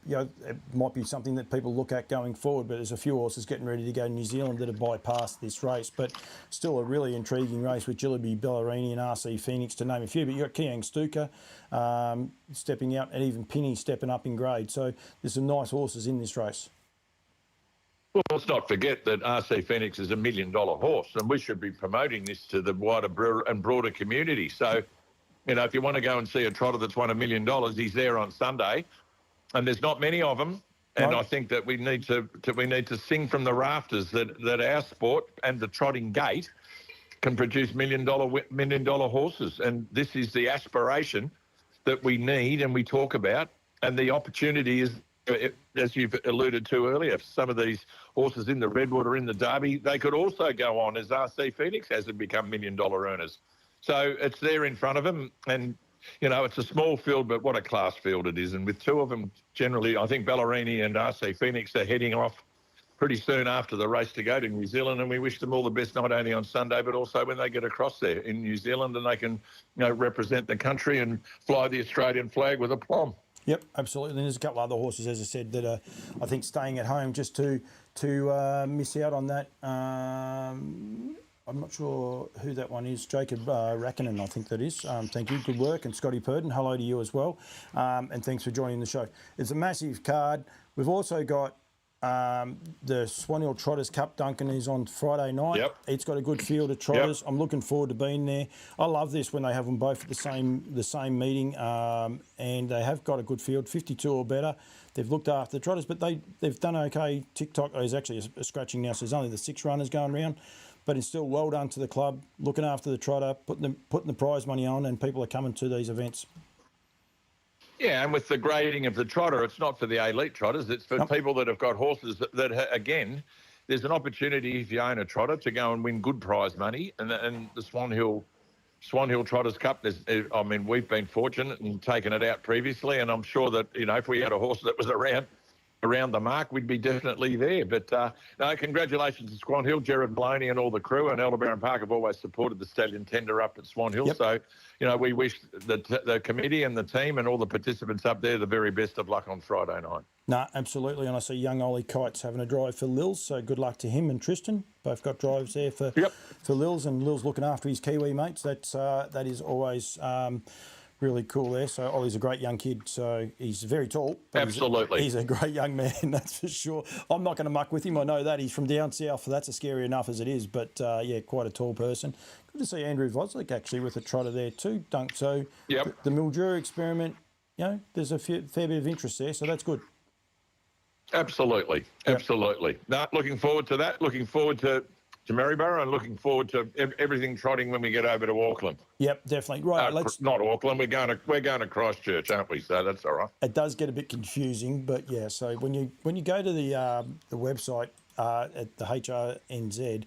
might be something that people look at going forward. But there's a few horses getting ready to go to New Zealand that have bypassed this race, but still a really intriguing race with Jillaby Ballerini and RC Phoenix, to name a few. But you've got Kiang Stuka stepping out, and even Pinny stepping up in grade. So there's some nice horses in this race. Well, let's not forget that RC Phoenix is $1 million horse, and we should be promoting this to the wider and broader community. So, if you want to go and see a trotter that's won $1 million, he's there on Sunday, and there's not many of them. And I think that we need to sing from the rafters that our sport and the trotting gate can produce $1 million horses, and this is the aspiration that we need and we talk about, and the opportunity is, as you've alluded to earlier, some of these horses in the Redwood or in the Derby, they could also go on as RC Phoenix has and become $1 million earners. So it's there in front of them, and, it's a small field, but what a class field it is. And with two of them, generally, I think Ballerini and RC Phoenix are heading off pretty soon after the race to go to New Zealand, and we wish them all the best, not only on Sunday, but also when they get across there in New Zealand and they can, represent the country and fly the Australian flag with aplomb. Yep, absolutely. And there's a couple of other horses, as I said, that are, I think, staying at home just to miss out on that. I'm not sure who that one is. Jacob Rackinen, I think that is. Thank you. Good work. And Scotty Purden, hello to you as well. And thanks for joining the show. It's a massive card. We've also got The Swan Hill Trotters Cup, Duncan, is on Friday night. Yep. It's got a good field of trotters. I'm looking forward to being there. I love this when they have them both at the same meeting, and they have got a good field, 52 or better. They've looked after the trotters, but they've done okay. TikTok is actually a scratching now, so there's only the 6 runners going around. But it's still well done to the club, looking after the trotter, putting the prize money on, and people are coming to these events. Yeah, and with the grading of the trotter, it's not for the elite trotters. It's for people that have got horses that again, there's an opportunity if you own a trotter to go and win good prize money. And the Swan Hill Trotters Cup, we've been fortunate and taken it out previously. And I'm sure that, if we had a horse that was around the mark, we'd be definitely there. But no, congratulations to Swan Hill, Gerard Maloney and all the crew, and Aldebaran Park have always supported the stallion tender up at Swan Hill. Yep. So, we wish the committee and the team and all the participants up there the very best of luck on Friday night. No, absolutely. And I see young Ollie Kite's having a drive for Lils, so good luck to him and Tristan. Both got drives there for Lils, and Lils looking after his Kiwi mates. That is always really cool there. So Ollie's a great young kid. So he's very tall. Absolutely. He's a great young man, that's for sure. I'm not going to muck with him. I know that. He's from down south, so that's scary enough as it is. But, quite a tall person. Good to see Andrew Voslick actually with a trotter there too, Dunk. So the Mildura experiment, there's a fair bit of interest there, so that's good. Absolutely. No, looking forward to that. Looking forward to Maryborough, and looking forward to everything trotting when we get over to Auckland. Yep, definitely. Right, not Auckland. We're going to Christchurch, aren't we? So that's all right. It does get a bit confusing, but yeah. So when you go to the website at the HRNZ,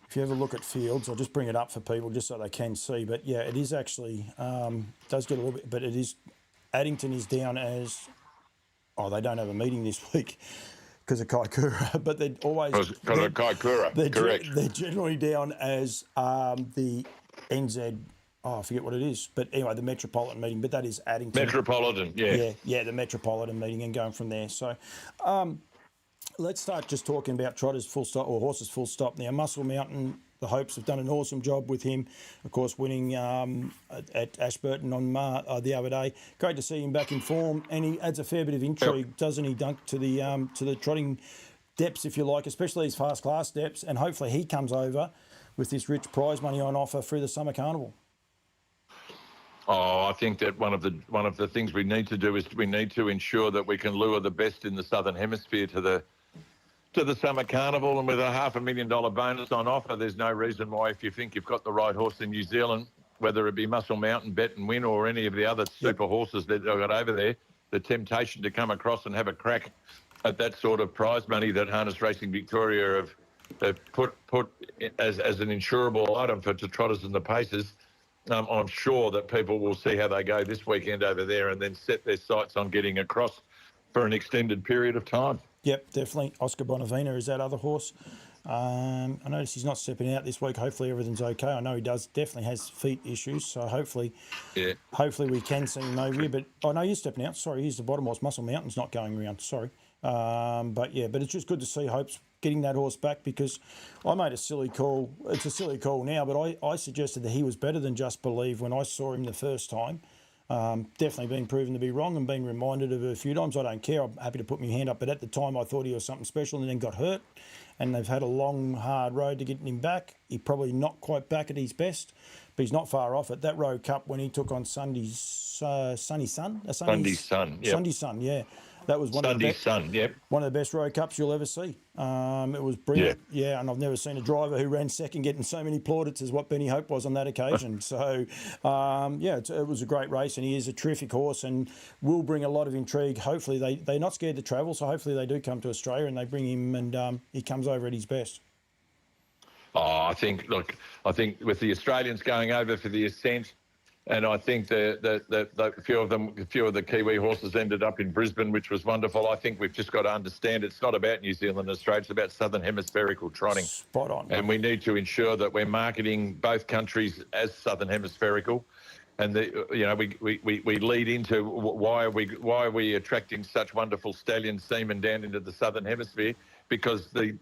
if you ever look at fields, I'll just bring it up for people just so they can see. But yeah, it is actually does get a little bit, but it is Addington is down as they don't have a meeting this week because of Kaikoura, but they're always... Because of Kaikoura, correct. They're generally down as the NZ... I forget what it is. But anyway, the Metropolitan meeting, but that is Addington. Metropolitan, yeah. Yeah, the Metropolitan meeting, and going from there. So let's start just talking about trotters full stop, or horses full stop. Now, Muscle Mountain, the Hopes have done an awesome job with him, of course, winning at Ashburton on the other day. Great to see him back in form, and he adds a fair bit of intrigue, doesn't he, Dunk, to the trotting depths, if you like, especially his fast class depths, and hopefully he comes over with this rich prize money on offer through the Summer Carnival. I think that one of the things we need to do is we need to ensure that we can lure the best in the Southern Hemisphere to the Summer Carnival, and with a $500,000 bonus on offer, there's no reason why, if you think you've got the right horse in New Zealand, whether it be Muscle Mountain, Bet and Win, or any of the other super horses that they've got over there, the temptation to come across and have a crack at that sort of prize money that Harness Racing Victoria have put as an insurable item for the trotters and the pacers. I'm sure that people will see how they go this weekend over there and then set their sights on getting across for an extended period of time. Yep, definitely. Oscar Bonavina is that other horse. I notice he's not stepping out this week. Hopefully everything's okay. I know he definitely has feet issues, so hopefully we can see him over here. But no, he's stepping out. Sorry, here's the bottom horse. Muscle Mountain's not going around. Sorry. But it's just good to see Hopes getting that horse back, because I made a silly call. It's a silly call now, but I suggested that he was better than Just Believe when I saw him the first time. Definitely been proven to be wrong and been reminded of it a few times. I don't care. I'm happy to put my hand up. But at the time, I thought he was something special, and then got hurt. And they've had a long, hard road to get him back. He's probably not quite back at his best, but he's not far off it. That Road Cup when he took on Sunday Sun, yeah. That was one of the best Road Cups you'll ever see. It was brilliant. Yeah, and I've never seen a driver who ran second getting so many plaudits as what Benny Hope was on that occasion. So, it was a great race, and he is a terrific horse and will bring a lot of intrigue. Hopefully they're not scared to travel, so hopefully they do come to Australia and they bring him, and he comes over at his best. I think with the Australians going over for the Ascent, and I think a few of the Kiwi horses ended up in Brisbane, which was wonderful. I think we've just got to understand it's not about New Zealand and Australia, it's about Southern Hemispherical trotting. Spot on. And we need to ensure that we're marketing both countries as Southern Hemispherical. And we lead into why are we attracting such wonderful stallion semen down into the Southern Hemisphere? Because the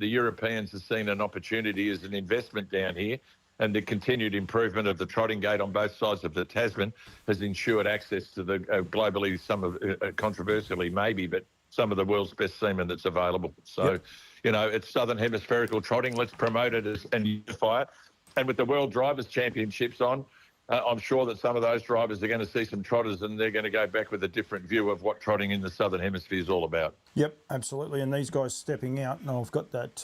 Europeans have seen an opportunity as an investment down here. And the continued improvement of the trotting gate on both sides of the Tasman has ensured access to the globally, some of controversially maybe, but some of the world's best seamen that's available. So, you know, it's Southern Hemispherical trotting. Let's promote it and unify it. And with the World Drivers' Championships on, I'm sure that some of those drivers are going to see some trotters and they're going to go back with a different view of what trotting in the Southern Hemisphere is all about. Yep, absolutely. And these guys stepping out, and I've got that,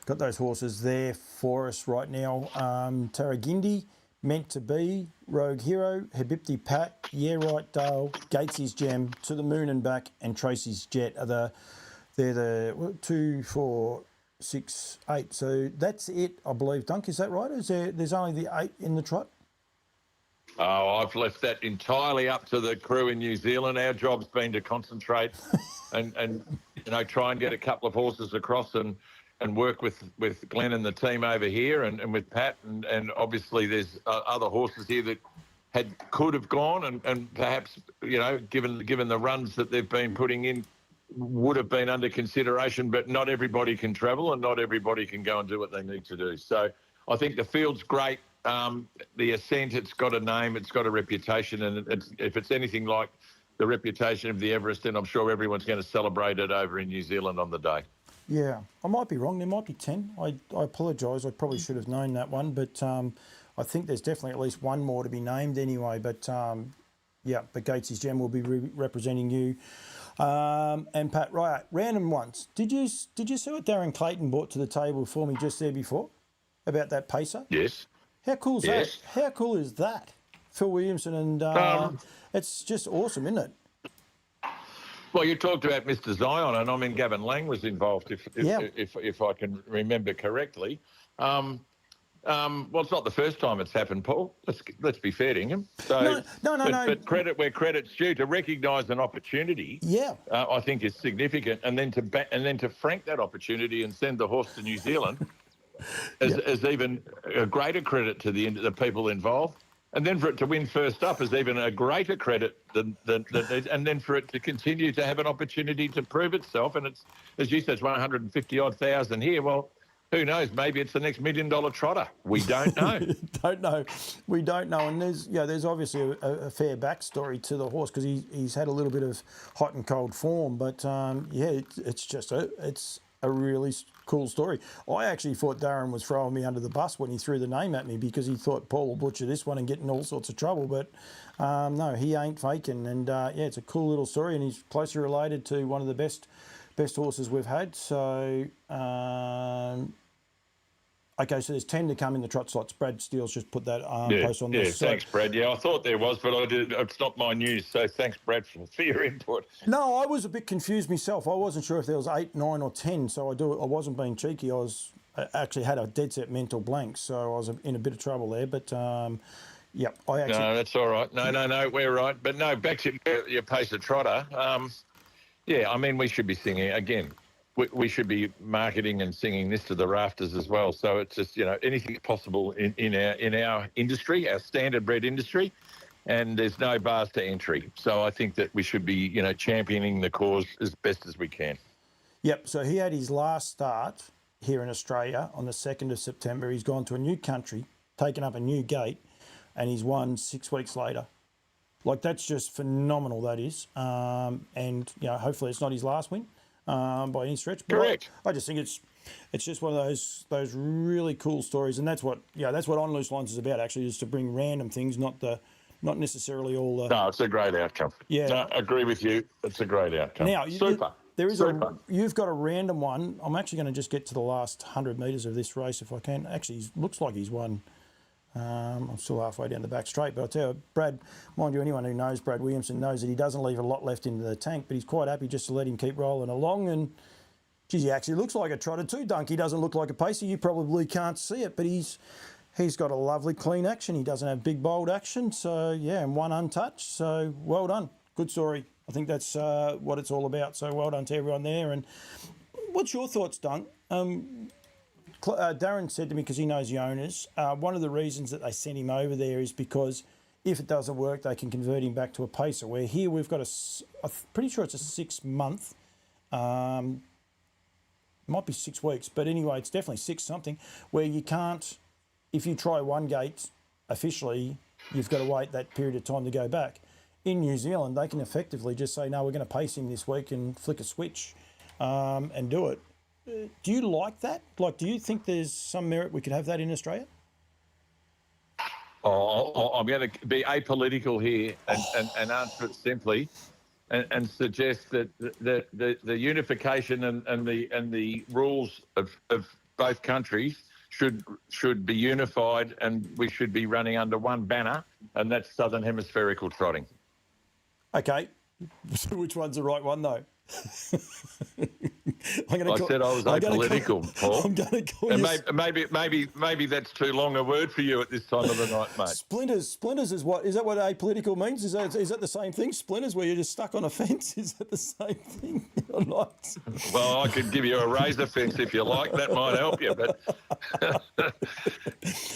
got those horses there for us right now. Tarragindi, Meant to Be, Rogue Hero, Habibti Pat, Yeah Right Dale, Gatesy's Gem, To the Moon and Back, and Tracy's Jet are they're the 2, 4, 6, 8. So that's it, I believe. Dunk, is that right? There's only the 8 in the trot? Oh, I've left that entirely up to the crew in New Zealand. Our job's been to concentrate and you know, try and get a couple of horses across and work with Glenn and the team over here and with Pat. And obviously there's other horses here that could have gone and perhaps, you know, given the runs that they've been putting in, would have been under consideration, but not everybody can travel and not everybody can go and do what they need to do. So I think the field's great. The Ascent, it's got a name, it's got a reputation, and if it's anything like the reputation of the Everest, then I'm sure everyone's going to celebrate it over in New Zealand on the day. Yeah, I might be wrong. There might be 10. I apologise. I probably should have known that one, but I think there's definitely at least one more to be named anyway. But yeah, but Gatesy's Gem will be representing you. And Pat, right, random ones. Did you see what Darren Clayton brought to the table for me just there before about that pacer? Yes. How cool is that? How cool is that? Phil Williamson and it's just awesome, isn't it? Well, you talked about Mr. Zion, and I mean Gavin Lang was involved, if I can remember correctly. Well, it's not the first time it's happened, Paul. Let's be fair to him. So, no. But credit where credit's due. To recognise an opportunity, I think is significant, and then to frank that opportunity and send the horse to New Zealand is even a greater credit to the people involved. And then for it to win first up is even a greater credit than and then for it to continue to have an opportunity to prove itself. And it's, as you said, it's 150 odd thousand here. Well, who knows? Maybe it's the next $1 million trotter. We don't know. We don't know. And there's obviously a fair backstory to the horse because he's had a little bit of hot and cold form. But it's a really cool story. I actually thought Darren was throwing me under the bus when he threw the name at me because he thought Paul will butcher this one and get in all sorts of trouble. But no, he ain't faking. And it's a cool little story, and he's closely related to one of the best horses we've had. So okay, so there's 10 to come in the trot slots. Brad Steele's just put that post on there. Yeah, thanks, Brad. Yeah, I thought there was, but it's not my news. So thanks, Brad, for your input. No, I was a bit confused myself. I wasn't sure if there was 8, 9 or 10. So I wasn't being cheeky. I actually had a dead set mental blank. So I was in a bit of trouble there. But No, that's all right. No, we're right. But no, back to your pacer trotter. I mean, we should be singing again. We should be marketing and singing this to the rafters as well. So it's just, you know, anything possible in our industry, our standard bred industry, and there's no bars to entry. So I think that we should be, you know, championing the cause as best as we can. Yep. So he had his last start here in Australia on the 2nd of September. He's gone to a new country, taken up a new gate, and he's won 6 weeks later. Like, that's just phenomenal, that is. And, you know, hopefully it's not his last win. By any stretch. But correct. I just think it's just one of those really cool stories, and that's what On Loose Lines is about. Actually, is to bring random things, not necessarily all the. No, it's a great outcome. Yeah, no, I agree with you. It's a great outcome. Now, super. You've got a random one. I'm actually going to just get to the last 100 metres of this race if I can. Actually, he looks like he's won. I'm still halfway down the back straight, but I'll tell you, Brad, mind you, anyone who knows Brad Williamson knows that he doesn't leave a lot left into the tank, but he's quite happy just to let him keep rolling along. And, geez, he actually looks like a trotter too, Dunk. He doesn't look like a pacer. You probably can't see it, but he's got a lovely clean action. He doesn't have big, bold action. So, yeah, and one untouched. So, well done. Good story. I think that's what it's all about. So, well done to everyone there. And what's your thoughts, Dunk? Darren said to me, because he knows the owners, one of the reasons that they sent him over there is because if it doesn't work, they can convert him back to a pacer. Where here we've got I'm pretty sure it's a 6 month, might be 6 weeks, but anyway, it's definitely 6 something, where you can't, if you try one gate officially, you've got to wait that period of time to go back. in New Zealand, they can effectively just say, no, we're going to pace him this week and flick a switch and do it. Do you like that? Like, do you think there's some merit we could have that in Australia? I'm going to be apolitical here and answer it simply, and suggest that the unification and the rules of both countries should be unified, and we should be running under one banner, and that's Southern Hemispherical trotting. Okay, so which one's the right one though? I said I was apolitical, Paul. I'm going to call and you... maybe that's too long a word for you at this time of the night, mate. Splinters is what? Is that what apolitical means? Is that the same thing? Splinters, where you're just stuck on a fence? Is that the same thing? Or not? Well, I could give you a razor fence if you like. That might help you, but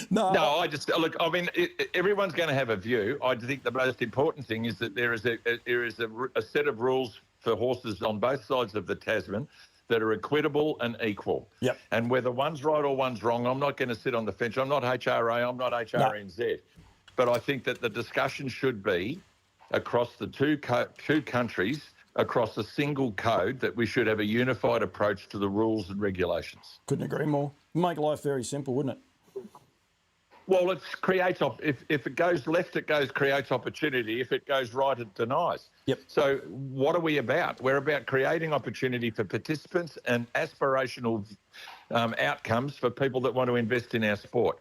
no. I just look. I mean, everyone's going to have a view. I think the most important thing is that there is a set of rules for horses on both sides of the Tasman that are equitable and equal. Yep. And whether one's right or one's wrong, I'm not going to sit on the fence. I'm not HRA, I'm not HRNZ. No. But I think that the discussion should be across the two countries, across a single code, that we should have a unified approach to the rules and regulations. Couldn't agree more. Make life very simple, wouldn't it? Well, it creates if it goes left, it creates opportunity. If it goes right, it denies. Yep. So what are we about? We're about creating opportunity for participants and aspirational outcomes for people that want to invest in our sport.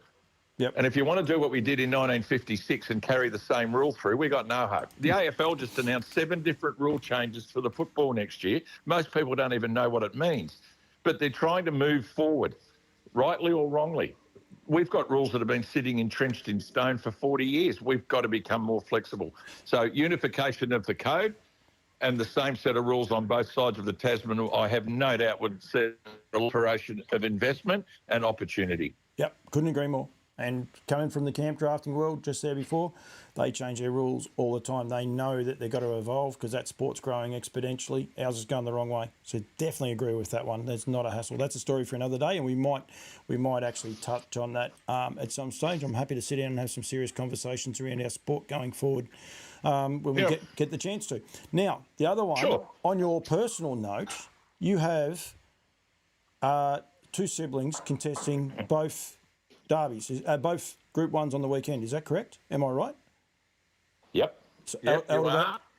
Yep. And if you want to do what we did in 1956 and carry the same rule through, we got no hope. The AFL just announced 7 different rule changes for the football next year. Most people don't even know what it means, but they're trying to move forward, rightly or wrongly. We've got rules that have been sitting entrenched in stone for 40 years. We've got to become more flexible. So unification of the code and the same set of rules on both sides of the Tasman, I have no doubt would set a operation of investment and opportunity. Yep, couldn't agree more. And coming from the camp drafting world just there before, they change their rules all the time. They know that they've got to evolve because that sport's growing exponentially. Ours is going the wrong way. So definitely agree with that one. That's not a hassle. That's a story for another day, and we might actually touch on that at some stage. I'm happy to sit down and have some serious conversations around our sport going forward when we get the chance to. Now, the other one, sure. On your personal note, you have 2 siblings contesting both derbies, both Group 1s on the weekend. Is that correct? Am I right? Yep. So yep,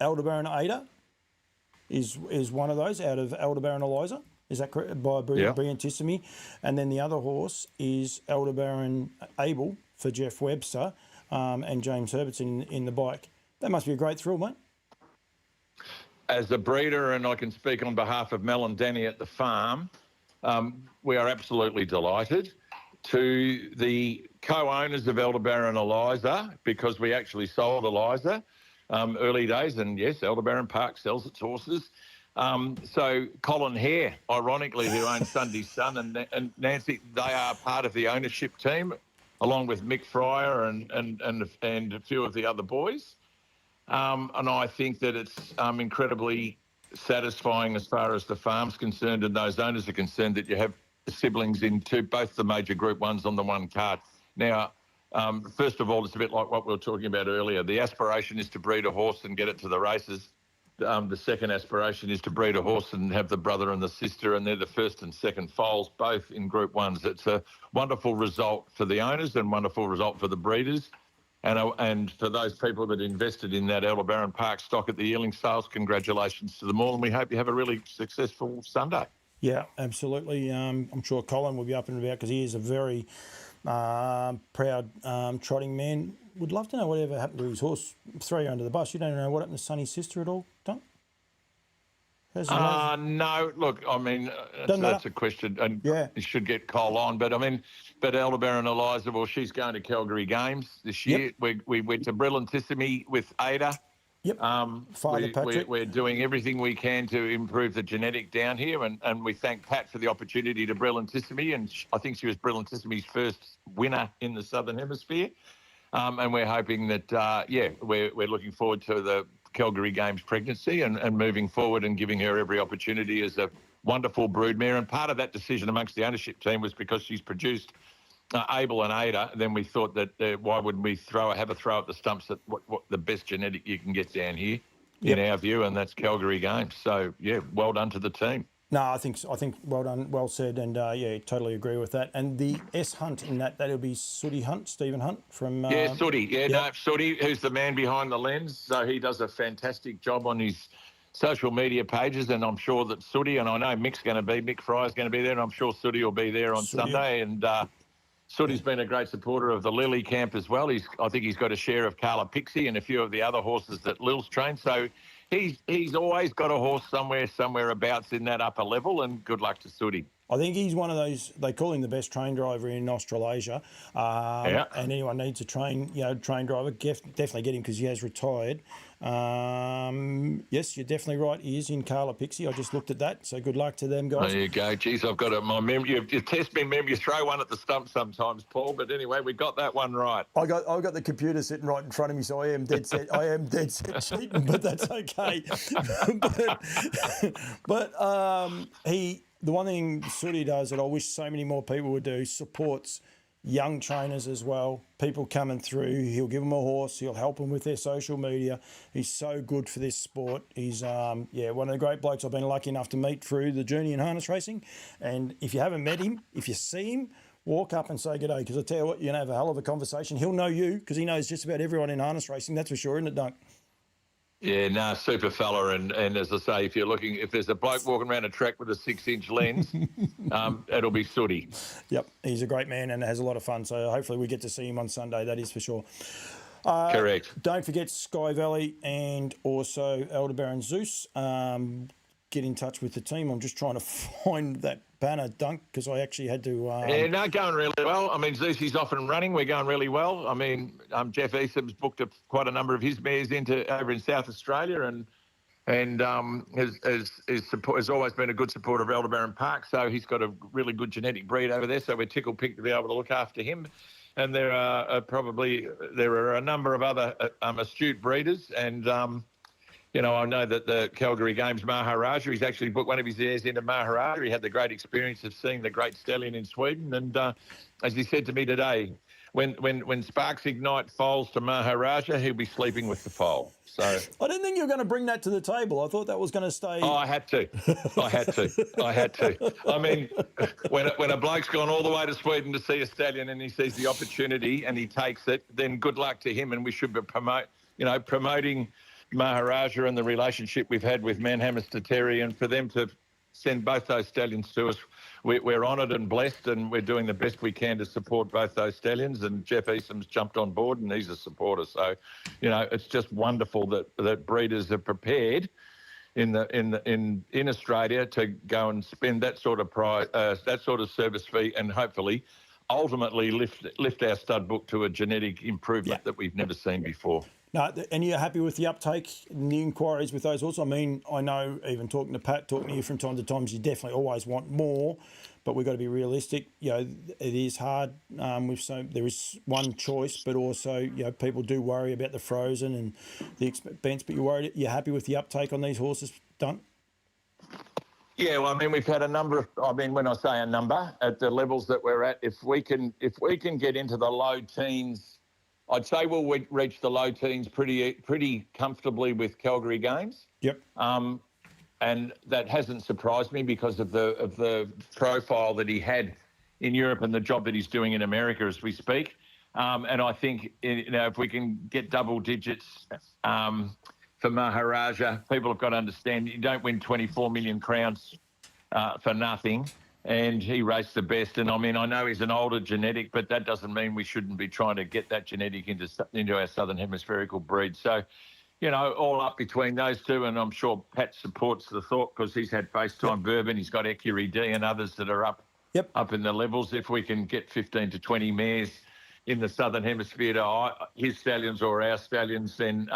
Aldebaran Ada is one of those out of Aldebaran Eliza. Is that correct? By Briantissimi. And then the other horse is Aldebaran Abel for Jeff Webster and James Herbert's in the bike. That must be a great thrill, mate. As a breeder, and I can speak on behalf of Mel and Danny at the farm, we are absolutely delighted. To the co-owners of Aldebaran Eliza, because we actually sold Eliza early days, and yes, Aldebaran Park sells its horses. So Colin Hare, ironically, who owns Sunday Sun, and Nancy, they are part of the ownership team, along with Mick Fryer and a few of the other boys. And I think that it's incredibly satisfying as far as the farm's concerned and those owners are concerned that you have siblings into both the major Group 1s on the one card. Now, first of all, it's a bit like what we were talking about earlier. The aspiration is to breed a horse and get it to the races. The second aspiration is to breed a horse and have the brother and the sister, and they're the first and second foals, both in Group 1s. It's a wonderful result for the owners and wonderful result for the breeders. And for those people that invested in that Aldebaran Park stock at the yearling sales, congratulations to them all, and we hope you have a really successful Sunday. Yeah, absolutely. I'm sure Colin will be up and about because he is a very proud trotting man. Would love to know whatever happened to his horse. Throw you under the bus. You don't know what happened to Sonny's sister at all, Dunk? No, look, I mean, that's a question, and you should get Cole on. But I mean, Aldebaran Eliza, well, she's going to Calgary Games this year. Yep. We went to Brillantissimi with Ada. Yep. Father Patrick. We're doing everything we can to improve the genetic down here, and we thank Pat for the opportunity to Brillantissimi, and I think she was Brillantissimi's first winner in the Southern Hemisphere. And we're hoping that, we're looking forward to the Calgary Games pregnancy and moving forward and giving her every opportunity as a wonderful broodmare. And part of that decision amongst the ownership team was because she's produced Abel and Ada, then we thought that why wouldn't we have a throw at the stumps at what the best genetic you can get down here, in our view, and that's Calgary Games. So, yeah, well done to the team. No, I think well done, well said, and totally agree with that. And the S Hunt in that'll be Sooty Hunt, Stephen Hunt from Sooty, Sooty, who's the man behind the lens. So he does a fantastic job on his social media pages, and I'm sure that Sooty, and I know Mick Fry's going to be there, and I'm sure Sooty will be there on Sunday. And Sooty's been a great supporter of the Lily camp as well. I think he's got a share of Carla Pixie and a few of the other horses that Lil's trained. So he's always got a horse somewhere abouts in that upper level, and good luck to Sooty. I think he's one of those, they call him the best train driver in Australasia. And anyone needs a train driver, definitely get him because he has retired. Yes, you're definitely right. He is in Carla Pixie. I just looked at that. So good luck to them, guys. There you go. Geez, I've got my memory. You test me memory. You throw one at the stump sometimes, Paul. But anyway, we got that one right. I got the computer sitting right in front of me, so I am dead set cheating, but that's okay. The one thing Sooty does that I wish so many more people would do, supports young trainers as well, people coming through. He'll give them a horse. He'll help them with their social media. He's so good for this sport. He's, one of the great blokes I've been lucky enough to meet through the journey in harness racing. And if you haven't met him, if you see him, walk up and say good day, because I tell you what, you're going to have a hell of a conversation. He'll know you because he knows just about everyone in harness racing. That's for sure, isn't it, Dunk? Yeah, super fella. And as I say, if there's a bloke walking around a track with a 6-inch lens, it'll be Sooty. Yep, he's a great man and has a lot of fun. So hopefully we get to see him on Sunday, that is for sure. Correct. Don't forget Sky Valley and also Aldebaran Zeus. Get in touch with the team. I'm just trying to find that banner, Dunk, because I actually had to... going really well. I mean, Zeus's off and running. We're going really well. I mean, Jeff Easham's booked quite a number of his mares over in South Australia and has always been a good supporter of Aldebaran Park, so he's got a really good genetic breed over there, so we're tickled pink to be able to look after him. And there are a number of other astute breeders, and I know that the Calgary Games Maharaja, he's actually booked one of his heirs into Maharaja. He had the great experience of seeing the great stallion in Sweden. And as he said to me today, when Sparks Ignite foals to Maharaja, he'll be sleeping with the foal. So I didn't think you were going to bring that to the table. I thought that was going to stay. Oh, I had to. I mean, when a bloke's gone all the way to Sweden to see a stallion and he sees the opportunity and he takes it, then good luck to him. And we should be promoting Maharaja and the relationship we've had with Manhammer Terry, and for them to send both those stallions to us, we're honoured and blessed, and we're doing the best we can to support both those stallions. And Jeff Easham's jumped on board, and he's a supporter. So, it's just wonderful that breeders are prepared in Australia to go and spend that sort of price, that sort of service fee, and hopefully, ultimately lift our stud book to a genetic improvement that we've never seen before. No, and you're happy with the uptake and the inquiries with those horses? I mean, I know even talking to Pat, talking to you from time to time, you definitely always want more, but we've got to be realistic. It is hard. There is one choice, but also, people do worry about the frozen and the expense, but you're happy with the uptake on these horses, Dunk? Yeah, well, I mean, we've had a number of, when I say a number, at the levels that we're at, if we can get into the low teens, I'd say we'll reach the low teens pretty comfortably with Calgary Games. Yep. And that hasn't surprised me because of the profile that he had in Europe and the job that he's doing in America as we speak. And I think if we can get double digits for Maharaja, people have got to understand you don't win 24 million crowns for nothing. And he raced the best. And, I know he's an older genetic, but that doesn't mean we shouldn't be trying to get that genetic into our Southern Hemispherical breed. So, all up between those two, and I'm sure Pat supports the thought because he's had FaceTime Bourbon, he's got Ecurie D and others that are up in the levels. If we can get 15 to 20 mares in the Southern Hemisphere to his stallions or our stallions, then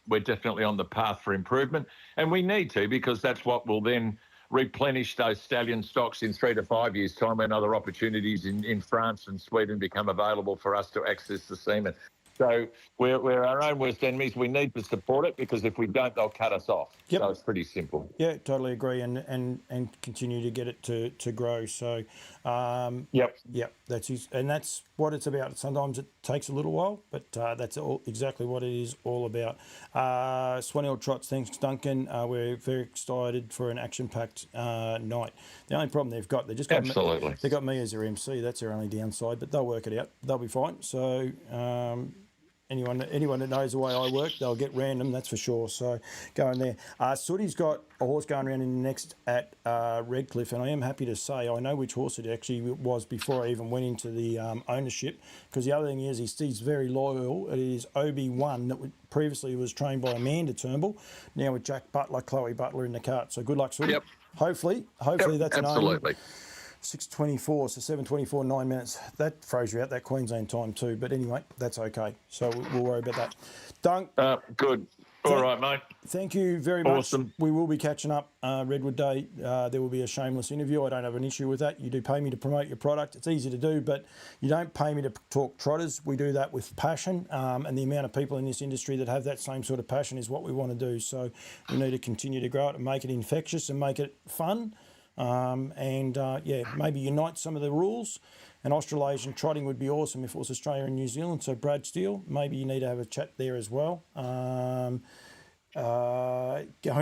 we're definitely on the path for improvement. And we need to, because that's what will then replenish those stallion stocks in 3 to 5 years' time when other opportunities in France and Sweden become available for us to access the semen. So we're our own worst enemies. We need to support it because if we don't, they'll cut us off. Yep. So it's pretty simple. Yeah, totally agree, and continue to get it to grow. So, Yep. that's what it's about. Sometimes it takes a little while, but that's exactly what it is all about. Swan Hill Trots, thanks, Duncan. We're very excited for an action-packed night. The only problem they've got, Absolutely. They got me as their MC. That's their only downside, but they'll work it out. They'll be fine. So. Anyone that knows the way I work, they'll get random, that's for sure. So going there. Sooty's got a horse going around in the next at Redcliffe, and I am happy to say I know which horse it actually was before I even went into the ownership, because the other thing is he's very loyal. It is Obi-Wan that previously was trained by Amanda Turnbull, now with Jack Butler, Chloe Butler in the cart. So good luck, Sooty. Yep. Hopefully that's absolutely. an 6:24, so 7:24, 9 minutes. That throws you out that Queensland time too. But anyway, that's okay. So we'll worry about that. Dunk. Good. All right, mate. Thank you very much. Awesome. We will be catching up Redwood Day. There will be a shameless interview. I don't have an issue with that. You do pay me to promote your product. It's easy to do, but you don't pay me to talk trotters. We do that with passion, and the amount of people in this industry that have that same sort of passion is what we want to do. So we need to continue to grow it and make it infectious and make it fun. Maybe unite some of the rules. And Australasian trotting would be awesome if it was Australia and New Zealand. So Brad Steele, maybe you need to have a chat there as well. Going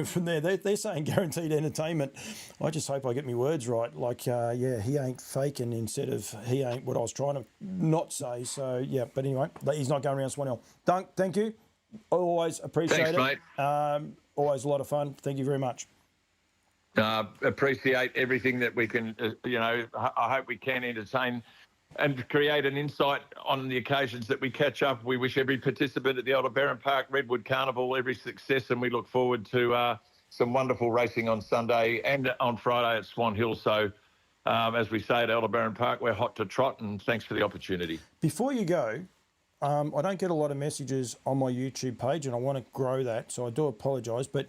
from there, they're saying guaranteed entertainment. I just hope I get my words right. Like, he ain't faking instead of he ain't what I was trying to not say. So, yeah, but anyway, he's not going around Swan Hill. Dunk, thank you. Always appreciate Thanks, it. Mate. Always a lot of fun. Thank you very much. Appreciate everything that we can, I hope we can entertain and create an insight on the occasions that we catch up. We wish every participant at the Aldebaran Park Redwood Carnival every success, and we look forward to some wonderful racing on Sunday and on Friday at Swan Hill. So, as we say at Aldebaran Park, we're hot to trot, and thanks for the opportunity. Before you go, I don't get a lot of messages on my YouTube page, and I want to grow that, so I do apologise, but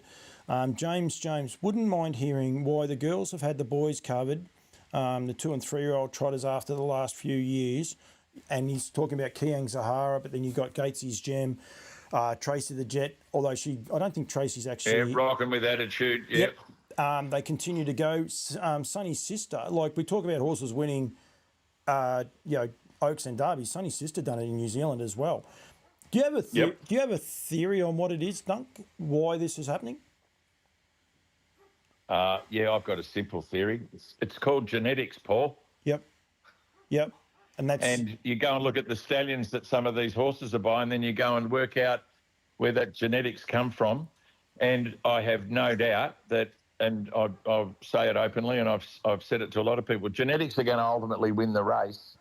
James wouldn't mind hearing why the girls have had the boys covered, the 2 and 3 year old trotters after the last few years, and he's talking about Kiang Zahara, but then you've got Gatesy's Gem, Tracy the Jet, although I don't think Tracy's actually... Yeah, rocking with attitude, yep. They continue to go. Sonny's sister, like we talk about horses winning, Oaks and Derby, Sonny's sister done it in New Zealand as well. Do you have a theory on what it is, Dunk, why this is happening? I've got a simple theory. It's called genetics, Paul. Yep. And you go and look at the stallions that some of these horses are buying, then you go and work out where that genetics come from. And I have no doubt that, and I'll say it openly, and I've said it to a lot of people, genetics are going to ultimately win the race.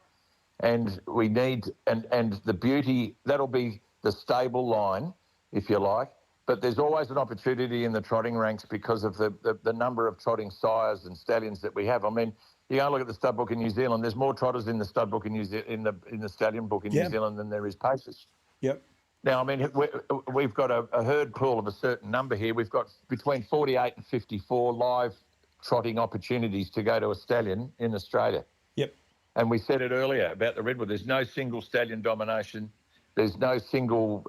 And we need, and the beauty, that'll be the stable line, if you like. But there's always an opportunity in the trotting ranks because of the number of trotting sires and stallions that we have. I mean, you go look at the stud book in New Zealand. There's more trotters in the stud book in the stallion book in New Zealand than there is paces. Yep. Now, I mean, we've got a herd pool of a certain number here. We've got between 48 and 54 live trotting opportunities to go to a stallion in Australia. Yep. And we said it earlier about the Redwood. There's no single stallion domination. There's no single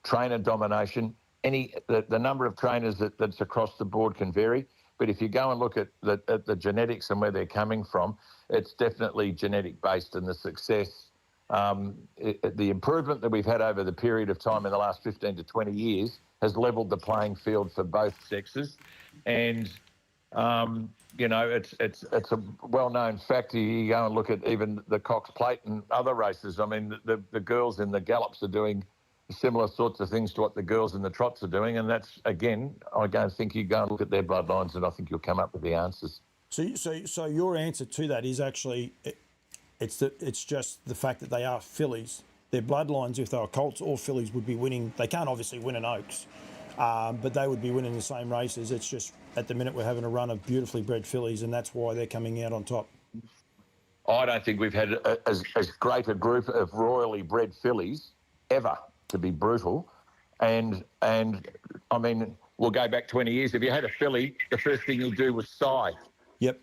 trainer domination. The number of trainers that's across the board can vary. But if you go and look at the genetics and where they're coming from, it's definitely genetic based, and the success, the improvement that we've had over the period of time in the last 15 to 20 years has levelled the playing field for both sexes. And, it's a well-known fact. You go and look at even the Cox Plate and other races. I mean, the girls in the gallops are doing similar sorts of things to what the girls in the trots are doing, and that's, again, I don't think you go and look at their bloodlines, and I think you'll come up with the answers. So your answer to that is actually it's just the fact that they are fillies. Their bloodlines, if they were colts or fillies, would be winning. They can't obviously win an Oaks, but they would be winning the same races. It's just at the minute we're having a run of beautifully bred fillies, and that's why they're coming out on top. I don't think we've had as great a group of royally bred fillies ever, to be brutal. And I mean, we'll go back 20 years. If you had a filly, the first thing you'll do was sigh. Yep.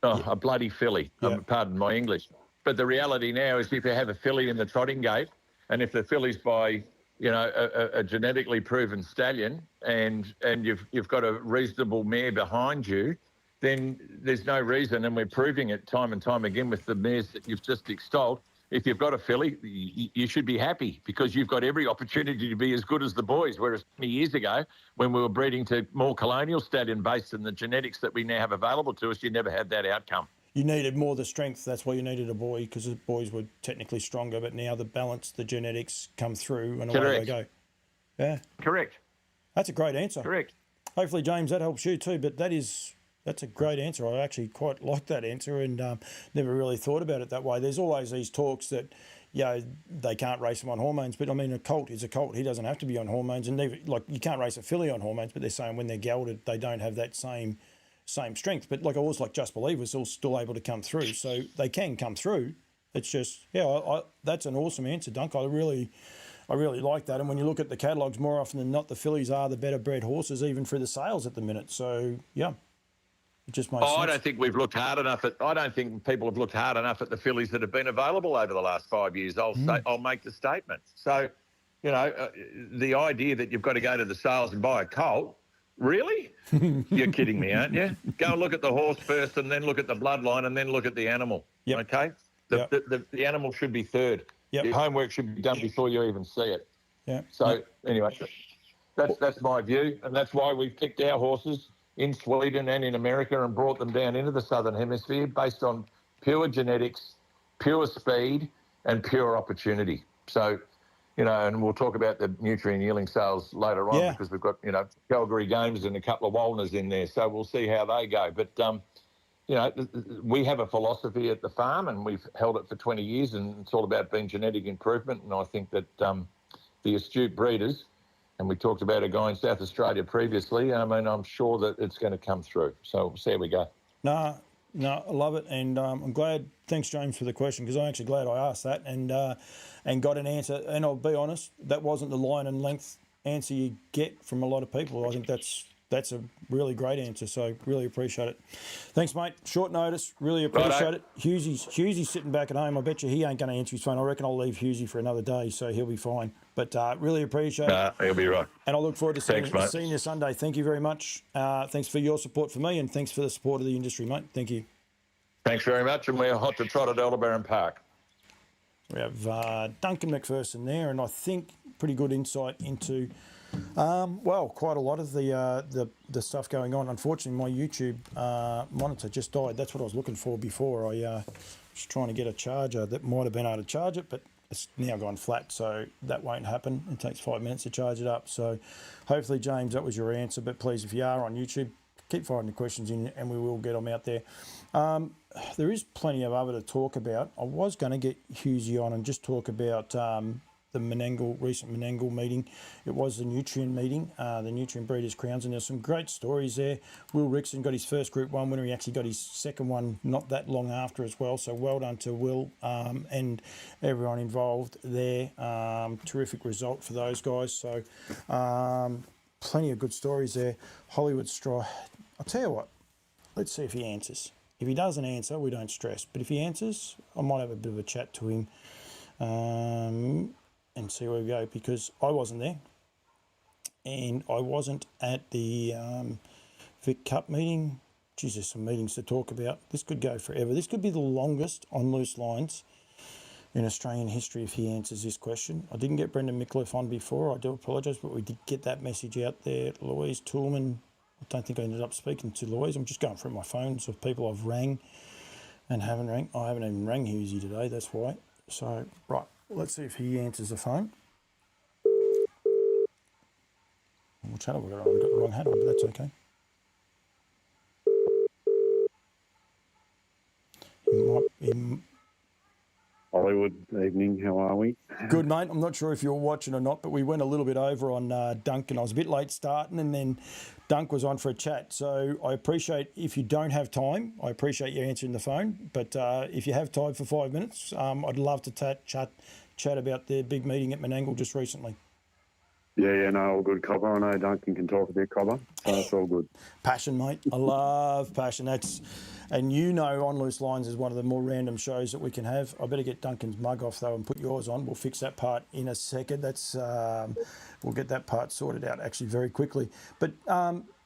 A bloody filly. Yep. Pardon my English. But the reality now is if you have a filly in the trotting gate And if the filly's by, a genetically proven stallion and you've got a reasonable mare behind you, then there's no reason, and we're proving it time and time again with the mares that you've just extolled. If you've got a filly, you should be happy because you've got every opportunity to be as good as the boys. Whereas 20 years ago, when we were breeding to more colonial stallion based and the genetics that we now have available to us, you never had that outcome. You needed more the strength. That's why you needed a boy, because the boys were technically stronger. But now the balance, the genetics come through, and away they go. Yeah, correct. That's a great answer. Correct. Hopefully, James, that helps you too. But that's a great answer. I actually quite like that answer, and never really thought about it that way. There's always these talks that, they can't race them on hormones. But I mean, a colt is a colt. He doesn't have to be on hormones, and you can't race a filly on hormones. But they're saying when they're gelded, they don't have that same strength. But like I always Just Believe was still able to come through, so they can come through. It's just that's an awesome answer, Dunk. I really like that. And when you look at the catalogues, more often than not, the fillies are the better bred horses, even for the sales at the minute. So it just makes sense. I don't think we've looked hard enough at. I don't think people have looked hard enough at the fillies that have been available over the last 5 years. I'll make the statement. So, the idea that you've got to go to the sales and buy a colt. Really? You're kidding me, aren't you? Go and look at the horse first and then look at the bloodline and then look at the animal. Yep. Okay? The animal should be third. Yep. Your homework should be done before you even see it. Yeah. So, anyway, that's my view, and that's why we've picked our horses in Sweden and in America and brought them down into the Southern Hemisphere based on pure genetics, pure speed, and pure opportunity. So, and we'll talk about the nutrient yielding sales later on because we've got, Calgary Games and a couple of Walners in there. So we'll see how they go. But, we have a philosophy at the farm and we've held it for 20 years and it's all about being genetic improvement. And I think that the astute breeders, and we talked about a guy in South Australia previously, I'm sure that it's going to come through. So we'll see how we go. No, I love it. And I'm glad. Thanks, James, for the question, because I'm actually glad I asked that and got an answer. And I'll be honest, that wasn't the line and length answer you get from a lot of people. I think that's a really great answer, so really appreciate it. Thanks, mate. Short notice, really appreciate it. Hughesy sitting back at home. I bet you he ain't going to answer his phone. I reckon I'll leave Hughesy for another day, so he'll be fine. But really appreciate it. He'll be right. And I look forward to seeing you Sunday. Thank you very much. Thanks for your support for me, and thanks for the support of the industry, mate. Thank you. Thanks very much, and we're hot to trot at Aldebaran Park. We have Duncan McPherson there, and I think pretty good insight into, quite a lot of the stuff going on. Unfortunately, my YouTube monitor just died. That's what I was looking for before. I was trying to get a charger that might have been able to charge it, but it's now gone flat, so that won't happen. It takes 5 minutes to charge it up. So hopefully, James, that was your answer. But please, if you are on YouTube, keep firing the questions in and we will get them out there. There is plenty of other to talk about. I was going to get Hughesy on and just talk about the recent Menangle meeting. It was the nutrient meeting, the Nutrient Breeders' Crowns, and there's some great stories there. Will Rickson got his first Group 1 winner. He actually got his second one not that long after as well. So well done to Will and everyone involved there. Terrific result for those guys. So plenty of good stories there. Hollywood Straw. I'll tell you what, let's see if he answers. If he doesn't answer, we don't stress. But if he answers, I might have a bit of a chat to him and see where we go, because I wasn't there. And I wasn't at the Vic Cup meeting. Geez, there's some meetings to talk about. This could go forever. This could be the longest on Loose Lines in Australian history if he answers this question. I didn't get Brendan Mickliffe on before. I do apologise, but we did get that message out there. Louise Toolman. I don't think I ended up speaking to Louise. I'm just going through my phones of people I've rang and haven't rang. I haven't even rang Hughesy today, that's why. So, right, let's see if he answers the phone. Which hat have I got on? I've got the wrong hat on, but that's okay. Hollywood, evening, how are we? Good, mate. I'm not sure if you're watching or not, but we went a little bit over on Duncan. I was a bit late starting, and then Dunk was on for a chat. So I appreciate, if you don't have time, I appreciate you answering the phone. But if you have time for 5 minutes, I'd love to chat about the big meeting at Menangle just recently. Yeah, no, all good, Cobber. I know Duncan can talk a bit, Cobber, so it's all good. Passion, mate. I love passion. And you know On Loose Lines is one of the more random shows that we can have. I better get Duncan's mug off though and put yours on. We'll fix that part in a second. That's we'll get that part sorted out actually very quickly. But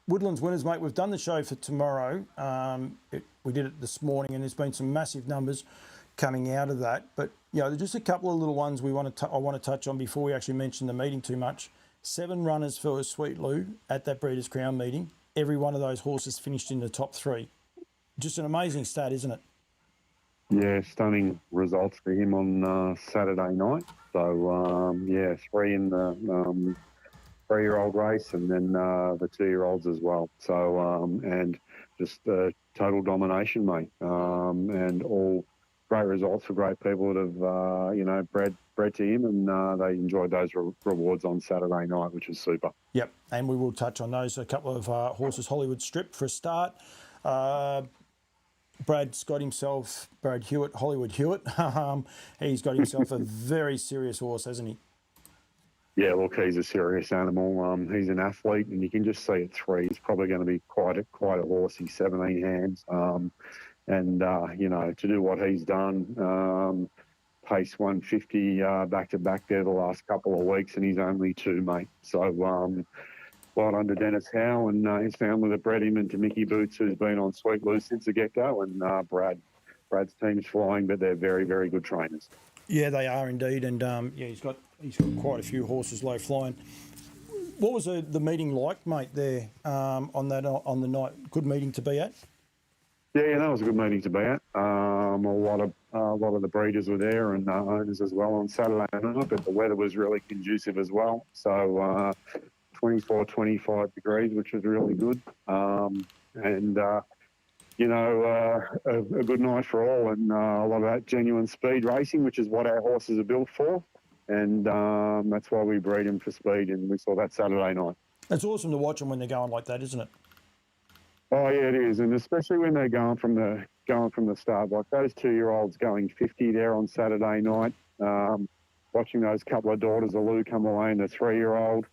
Woodlands winners, mate, we've done the show for tomorrow. We did it this morning and there's been some massive numbers coming out of that. But, you know, there's just a couple of little ones I want to touch on before we actually mention the meeting too much. 7 runners for Sweet Lou at that Breeders' Crown meeting. Every one of those horses finished in the top 3. Just an amazing stat, isn't it? Yeah, stunning results for him on Saturday night. So, 3 in the 3-year-old race and then the 2-year-olds as well. So, and just total domination, mate. And all great results for great people that have, bred to him, and they enjoyed those rewards on Saturday night, which is super. Yep, and we will touch on those. A couple of horses, Hollywood Strip for a start. Brad's got himself, Brad Hewitt, Hollywood Hewitt. He's got himself a very serious horse, hasn't he? Yeah, look, he's a serious animal. He's an athlete, and you can just see at 3, he's probably going to be quite a horse. He's 17 hands, to do what he's done, pace 150 back to back there the last couple of weeks, and he's only 2, mate. So, well done to Dennis Howe and his family that bred him, and to Mickey Boots, who's been on Sweet Lou since the get-go, and Brad's team's flying, but they're very, very good trainers. Yeah, they are indeed, and he's got quite a few horses low flying. What was the meeting like, mate? There on the night, good meeting to be at. Yeah, that was a good meeting to be at. A lot of the breeders were there and owners as well on Saturday night, but the weather was really conducive as well. So 24, 25 degrees, which was really good. A good night for all, and a lot of that genuine speed racing, which is what our horses are built for. And that's why we breed them for speed, and we saw that Saturday night. It's awesome to watch them when they're going like that, isn't it? Oh yeah, it is, and especially when they're going from the start, like those 2-year-olds going 50 there on Saturday night. Watching those couple of daughters of Lou come away and the 3-year-old.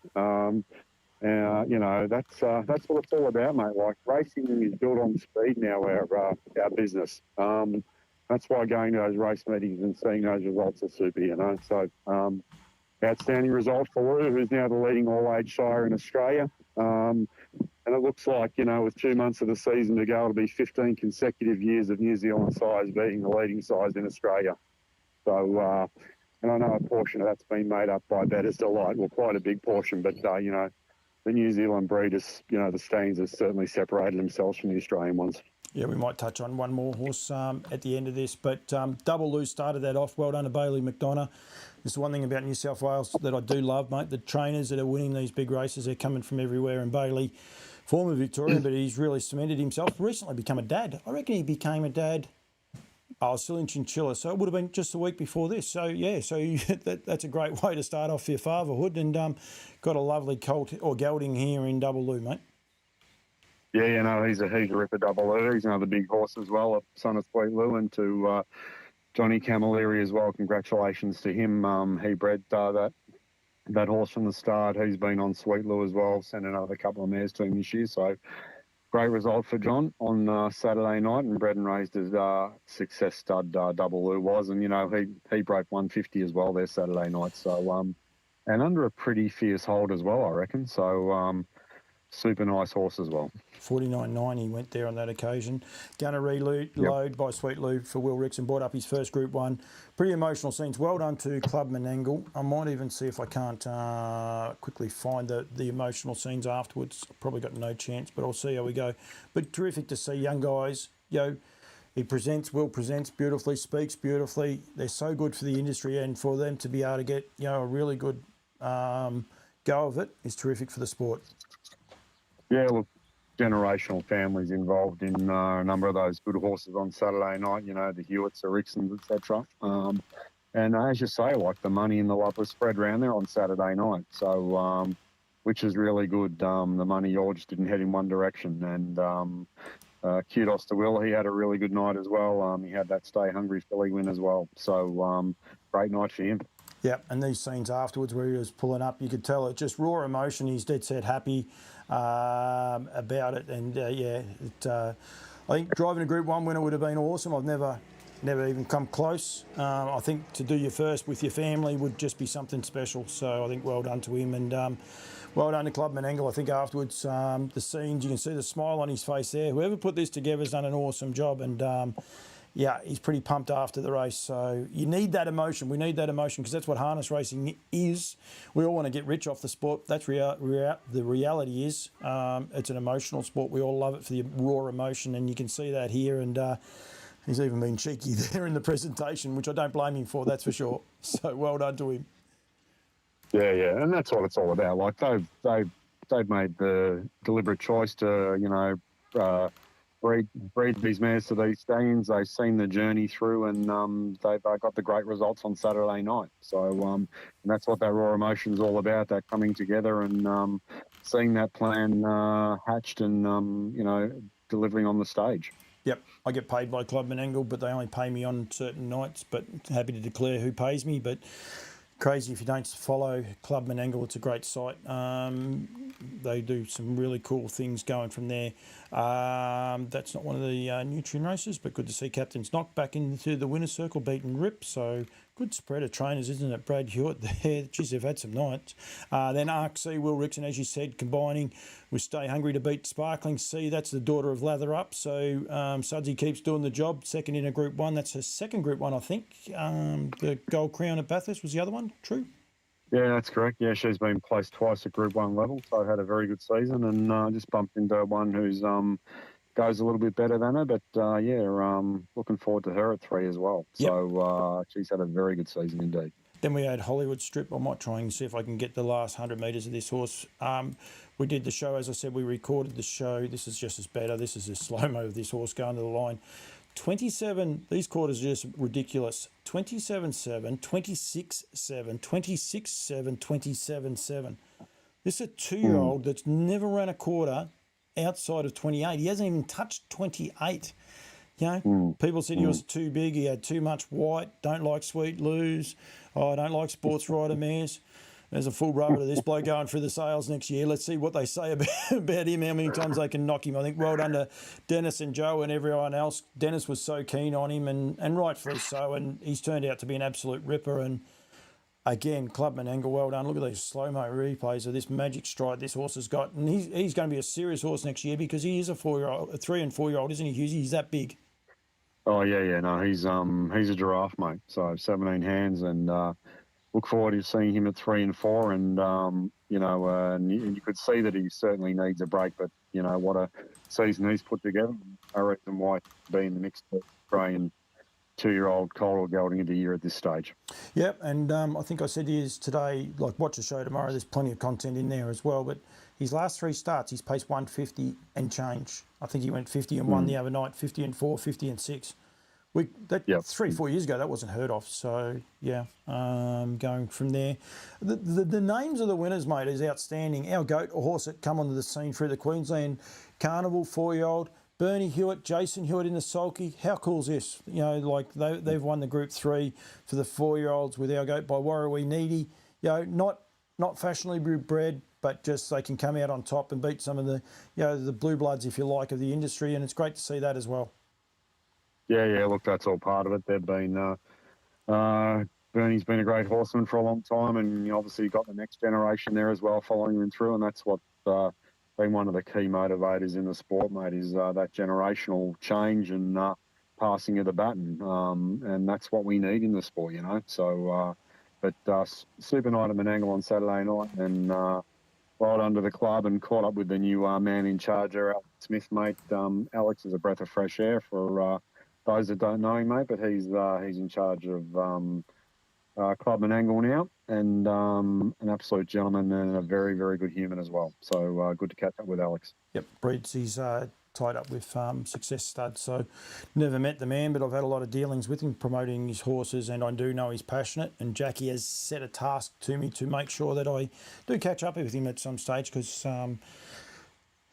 That's what it's all about, mate. Like racing is built on speed now. Our business. That's why going to those race meetings and seeing those results are super. So outstanding result for Lou, who's now the leading all-age sire in Australia. And it looks like, with 2 months of the season to go, it'll be 15 consecutive years of New Zealand sires being the leading sires in Australia. So, and I know a portion of that's been made up by Bettor's Delight. Well, quite a big portion, but, the New Zealand breeders, the stallions have certainly separated themselves from the Australian ones. Yeah, we might touch on one more horse at the end of this, but Double Lou started that off. Well done to Bailey McDonough. This is one thing about New South Wales that I do love, mate. The trainers that are winning these big races, they're coming from everywhere. And Bailey, former Victorian, but he's really cemented himself. Recently become a dad. I reckon he became a dad. Still in Chinchilla, so it would have been just a week before this. So yeah, that's a great way to start off your fatherhood, and got a lovely colt or gelding here in Double Lou, mate. Yeah, he's a ripper, Double Lou. He's another big horse as well, a son of Sweet Lou, and to Johnny Camilleri as well. Congratulations to him. He bred that horse from the start. He's been on Sweet Lou as well. Sent another couple of mares to him this year. So great result for John on Saturday night, and bred and raised as success stud Double Lou was. And, he broke 150 as well there Saturday night. So, and under a pretty fierce hold as well, I reckon. So, super nice horse as well. 49.9 he went there on that occasion. Gonna reload by Sweet Lou for Will Rickson, brought up his first Group 1. Pretty emotional scenes. Well done to Club Menangle. I might even see if I can't quickly find the emotional scenes afterwards. Probably got no chance, but I'll see how we go. But terrific to see young guys. Will presents beautifully, speaks beautifully. They're so good for the industry, and for them to be able to get a really good go of it is terrific for the sport. Yeah, look, generational families involved in a number of those good horses on Saturday night, the Hewitts, the Ricksons, etc. And as you say, like the money and the love was spread around there on Saturday night. So, which is really good. The money all just didn't head in one direction. And kudos to Will. He had a really good night as well. He had that Stay Hungry filly win as well. So, great night for him. Yeah, and these scenes afterwards where he was pulling up, you could tell it just raw emotion. He's dead set happy about it, and I think driving a Group 1 winner would have been awesome. I've never even come close. I think to do your first with your family would just be something special. So I think well done to him, and well done to Clubman Angle. I think afterwards, the scenes, you can see the smile on his face there. Whoever put this together has done an awesome job, and yeah, he's pretty pumped after the race. So you need that emotion. We need that emotion because that's what harness racing is. We all want to get rich off the sport. That's the reality is it's an emotional sport. We all love it for the raw emotion, and you can see that here. And he's even been cheeky there in the presentation, which I don't blame him for, that's for sure. So well done to him. Yeah, and that's what it's all about. Like they've made the deliberate choice to, breed these mares to these stallions. They've seen the journey through, and they got the great results on Saturday night. So and that's what that raw emotion is all about. That coming together and seeing that plan hatched and delivering on the stage. Yep, I get paid by Clubman Angle, but they only pay me on certain nights. But happy to declare who pays me. But crazy if you don't follow Clubman Angle. It's a great site. They do some really cool things going from there. That's not one of the nutrient races, but good to see Captain's Knock back into the winner's circle, beating Rip. So good spread of trainers, isn't it? Brad Hewitt there. Geez, they've had some nights. Then Arc C, Will Rickson, as you said, combining with Stay Hungry to beat Sparkling Sea. That's the daughter of Lather Up. So Sudsy keeps doing the job. Second in a Group 1. That's her second Group 1, I think. The Gold Crown at Bathurst was the other one. True? Yeah, that's correct. Yeah, she's been placed twice at Group 1 level, so had a very good season, and just bumped into one who's goes a little bit better than her. But looking forward to her at 3 as well. Yep. So she's had a very good season indeed. Then we had Hollywood Strip. I might try and see if I can get the last 100 metres of this horse. We did the show, as I said, we recorded the show. This is just as better. This is a slow-mo of this horse going to the line. 27, these quarters are just ridiculous. 27-7, 26-7, 26-7, 27-7. This is a 2-year-old that's never run a quarter outside of 28. He hasn't even touched 28. People said he was too big, he had too much white, don't like sweet lose. Oh, I don't like sports rider mares. There's a full rubber to this bloke going through the sales next year. Let's see what they say about him, how many times they can knock him. I think well done to Dennis and Joe and everyone else. Dennis was so keen on him, and rightfully so, and he's turned out to be an absolute ripper. And again, Clubman Angle, well done. Look at these slow-mo replays of this magic stride this horse has got. And he's going to be a serious horse next year because he is a 3 and 4-year-old, isn't he, Hughes? He's that big. Oh, yeah. No, he's a giraffe, mate. So 17 hands, and look forward to seeing him at 3 and 4. And, and you could see that he certainly needs a break. But, what a season he's put together. I reckon why he'd be in the mix for Australian 2-year-old Coral Gelding of the year at this stage. Yep, and I think I said to you today, like, watch the show tomorrow. There's plenty of content in there as well. But his last 3 starts, he's paced 150 and change. I think he went 50 and 1 the other night, 50 and 4, 50 and 6. 3-4 years ago, that wasn't heard of. So, yeah, going from there. The names of the winners, mate, is outstanding. Our goat, a horse that come onto the scene through the Queensland Carnival, 4-year-old. Bernie Hewitt, Jason Hewitt in the sulky. How cool is this? They've won the Group 3 for the 4-year-olds with our goat by Warrawee Needy. Not fashionably bred, but just they can come out on top and beat some of the blue bloods, if you like, of the industry. And it's great to see that as well. Yeah, look, that's all part of it. They've been, Bernie's been a great horseman for a long time, and obviously got the next generation there as well following him through, and that's what been one of the key motivators in the sport, mate, is that generational change and passing of the baton, and that's what we need in the sport, So, super night at Menangle on Saturday night, and right under the club, and caught up with the new man in charge there, Alex Smith, mate. Alex is a breath of fresh air for those that don't know him, mate, but he's in charge of Clubman Angle now, and an absolute gentleman and a very, very good human as well. So good to catch up with Alex. Yep, Breeds, he's tied up with Success Stud, so never met the man, but I've had a lot of dealings with him promoting his horses, and I do know he's passionate, and Jackie has set a task to me to make sure that I do catch up with him at some stage, because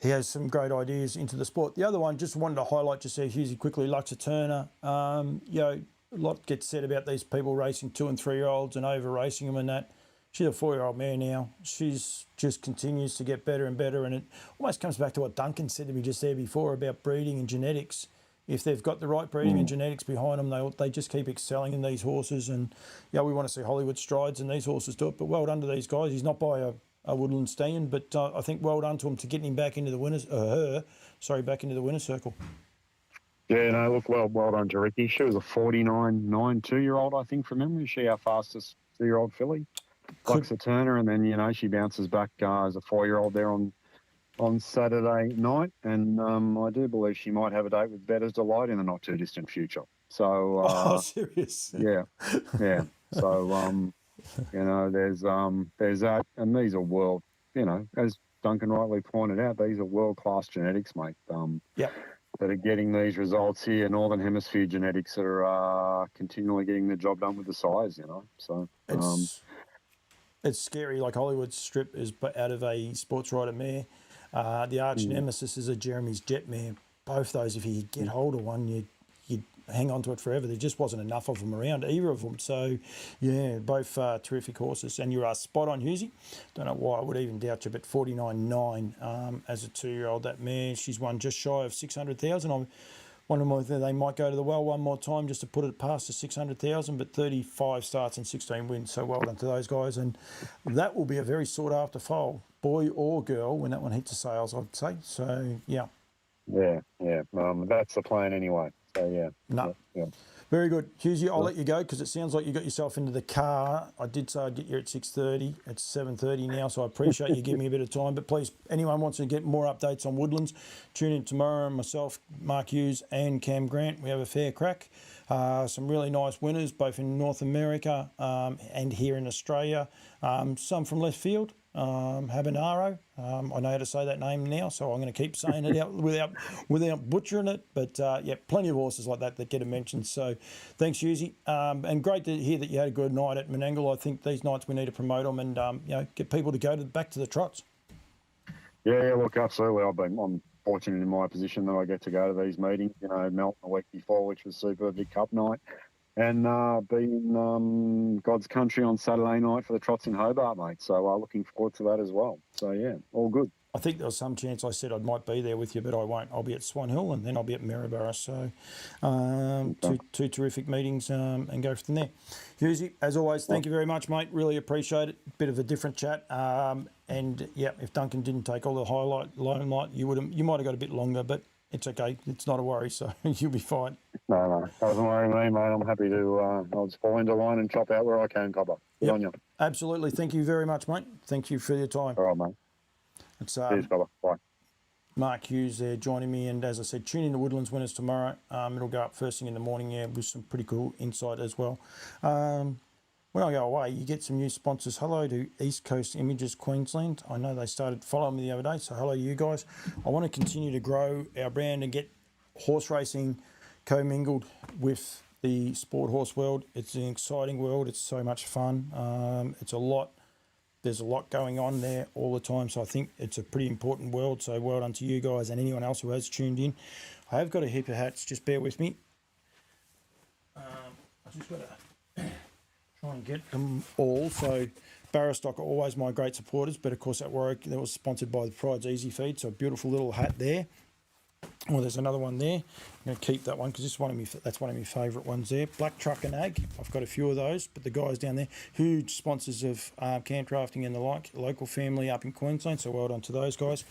he has some great ideas into the sport. The other one, just wanted to highlight, just there, Hughesy, quickly, Luxa Turner. A lot gets said about these people racing 2 and 3-year-olds and over racing them and that. she's a 4-year-old mare now. She's just continues to get better and better, and it almost comes back to what Duncan said to me just there before about breeding and genetics. If they've got the right breeding and genetics behind them, they just keep excelling in these horses. And yeah, we want to see Hollywood strides and these horses do it. But well done to these guys. He's not by a Woodland Stallion, but I think well done to him to getting him back into the winners. Back into the winner's circle. Yeah, no, look, well done to Ricky. She was a 49.9 2-year-old, I think, from memory. She our fastest 2-year-old filly. Bucks a Turner, and then, she bounces back as a 4-year-old there on Saturday night. And I do believe she might have a date with Better's Delight in the not-too-distant future. So, serious? Yeah. So, there's that. And these are world, as Duncan rightly pointed out, these are world-class genetics, mate. That are getting these results here. Northern Hemisphere genetics are continually getting the job done with the size, So it's scary. Like Hollywood Strip is out of a sports rider mare. The Arch Nemesis is a Jeremy's Jet mare. Both those, if you get hold of one, you'd hang on to it forever. There just wasn't enough of them around, either of them. So, yeah, both terrific horses. And you are spot on, Hughesy. Don't know why I would even doubt you, but 49.9 as a 2-year-old, that mare, she's won just shy of 600,000. I'm wondering whether they might go to the well one more time just to put it past the 600,000, but 35 starts and 16 wins. So well done to those guys. And that will be a very sought-after foal, boy or girl, when that one hits the sales, I'd say. So, yeah. Yeah. That's the plan anyway. So, yeah. No. Yeah. Very good. Hughesy, I'll let you go because it sounds like you got yourself into the car. I did say I'd get you at 6:30. It's 7:30 now, so I appreciate you giving me a bit of time. But please, anyone wants to get more updates on Woodlands, tune in tomorrow. Myself, Mark Hughes and Cam Grant, we have a fair crack. Some really nice winners, both in North America and here in Australia. Some from left field. Habanero. I know how to say that name now, so I'm going to keep saying it out without butchering it. But plenty of horses like that get a mention. So thanks, Hughesy. And great to hear that you had a good night at Menangle. I think these nights we need to promote them and get people to go back to the trots. Yeah, look, absolutely. I'm fortunate in my position that I get to go to these meetings. Melton the week before, which was super big cup night. And being in God's country on Saturday night for the trots in Hobart, mate. So looking forward to that as well. So, yeah, all good. I think there was some chance I said I might be there with you, but I won't. I'll be at Swan Hill and then I'll be at Maryborough. So two terrific meetings and go from there. Hughesy, as always, thank you very much, mate. Really appreciate it. Bit of a different chat. And, if Duncan didn't take all the limelight, you might have got a bit longer, but it's okay. It's not a worry, so you'll be fine. No, doesn't worry me, mate. I'm happy to I'll just fall into line and chop out where I can, copper. Good on you. Absolutely. Thank you very much, mate. Thank you for your time. All right, mate. It's Cheers, copper. Bye. Mark Hughes there joining me, and as I said, tune in to Woodlands Winners tomorrow. It'll go up first thing in the morning, with some pretty cool insight as well. When I go away, you get some new sponsors. Hello to East Coast Images Queensland. I know they started following me the other day, so hello you guys. I want to continue to grow our brand and get horse racing commingled with the sport horse world. It's an exciting world. It's so much fun. It's a lot. There's a lot going on there all the time, so I think it's a pretty important world. So well done to you guys and anyone else who has tuned in. I have got a heap of hats. Just bear with me. I just got to try and get them all. So Barristock are always my great supporters, but of course at Warwick that was sponsored by the Pride's Easy Feed, so a beautiful little hat there. Well, there's another one there. I'm going to keep that one because that's one of my favourite ones there. Black Truck and Ag. I've got a few of those, but the guys down there, huge sponsors of camp drafting and the like, local family up in Queensland, so well done to those guys.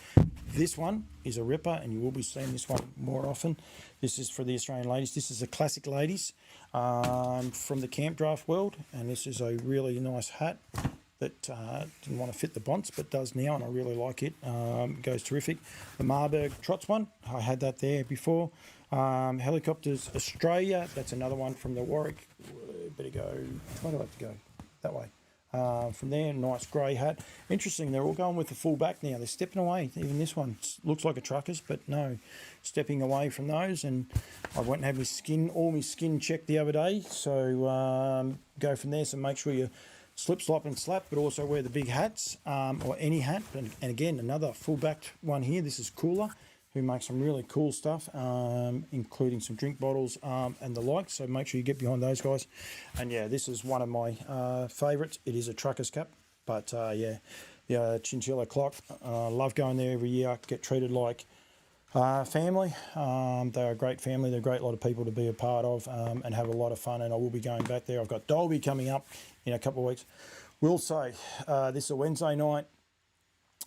This one is a ripper, and you will be seeing this one more often. This is for the Australian ladies. This is a classic ladies from the camp draft world, and this is a really nice hat that didn't want to fit the bonds, but does now, and I really like it. Goes terrific. The Marburg Trots one, I had that there before. Helicopters Australia, that's another one from the Warwick. Better go, where do I have to go? That way. From there, nice grey hat. Interesting, they're all going with the full back now. They're stepping away. Even this one looks like a trucker's, but no, stepping away from those. And I went and had all my skin checked the other day. So go from there. So make sure you slip, slop and slap, but also wear the big hats or any hat. And again, another full-backed one here. This is Cooler, who makes some really cool stuff, including some drink bottles and the like. So make sure you get behind those guys. And yeah, this is one of my favourites. It is a trucker's cap. But yeah, Chinchilla Clock, love going there every year. Get treated like family. They're a great family. They're a great lot of people to be a part of and have a lot of fun. And I will be going back there. I've got Dolby coming up in a couple of weeks. Will say this is a Wednesday night.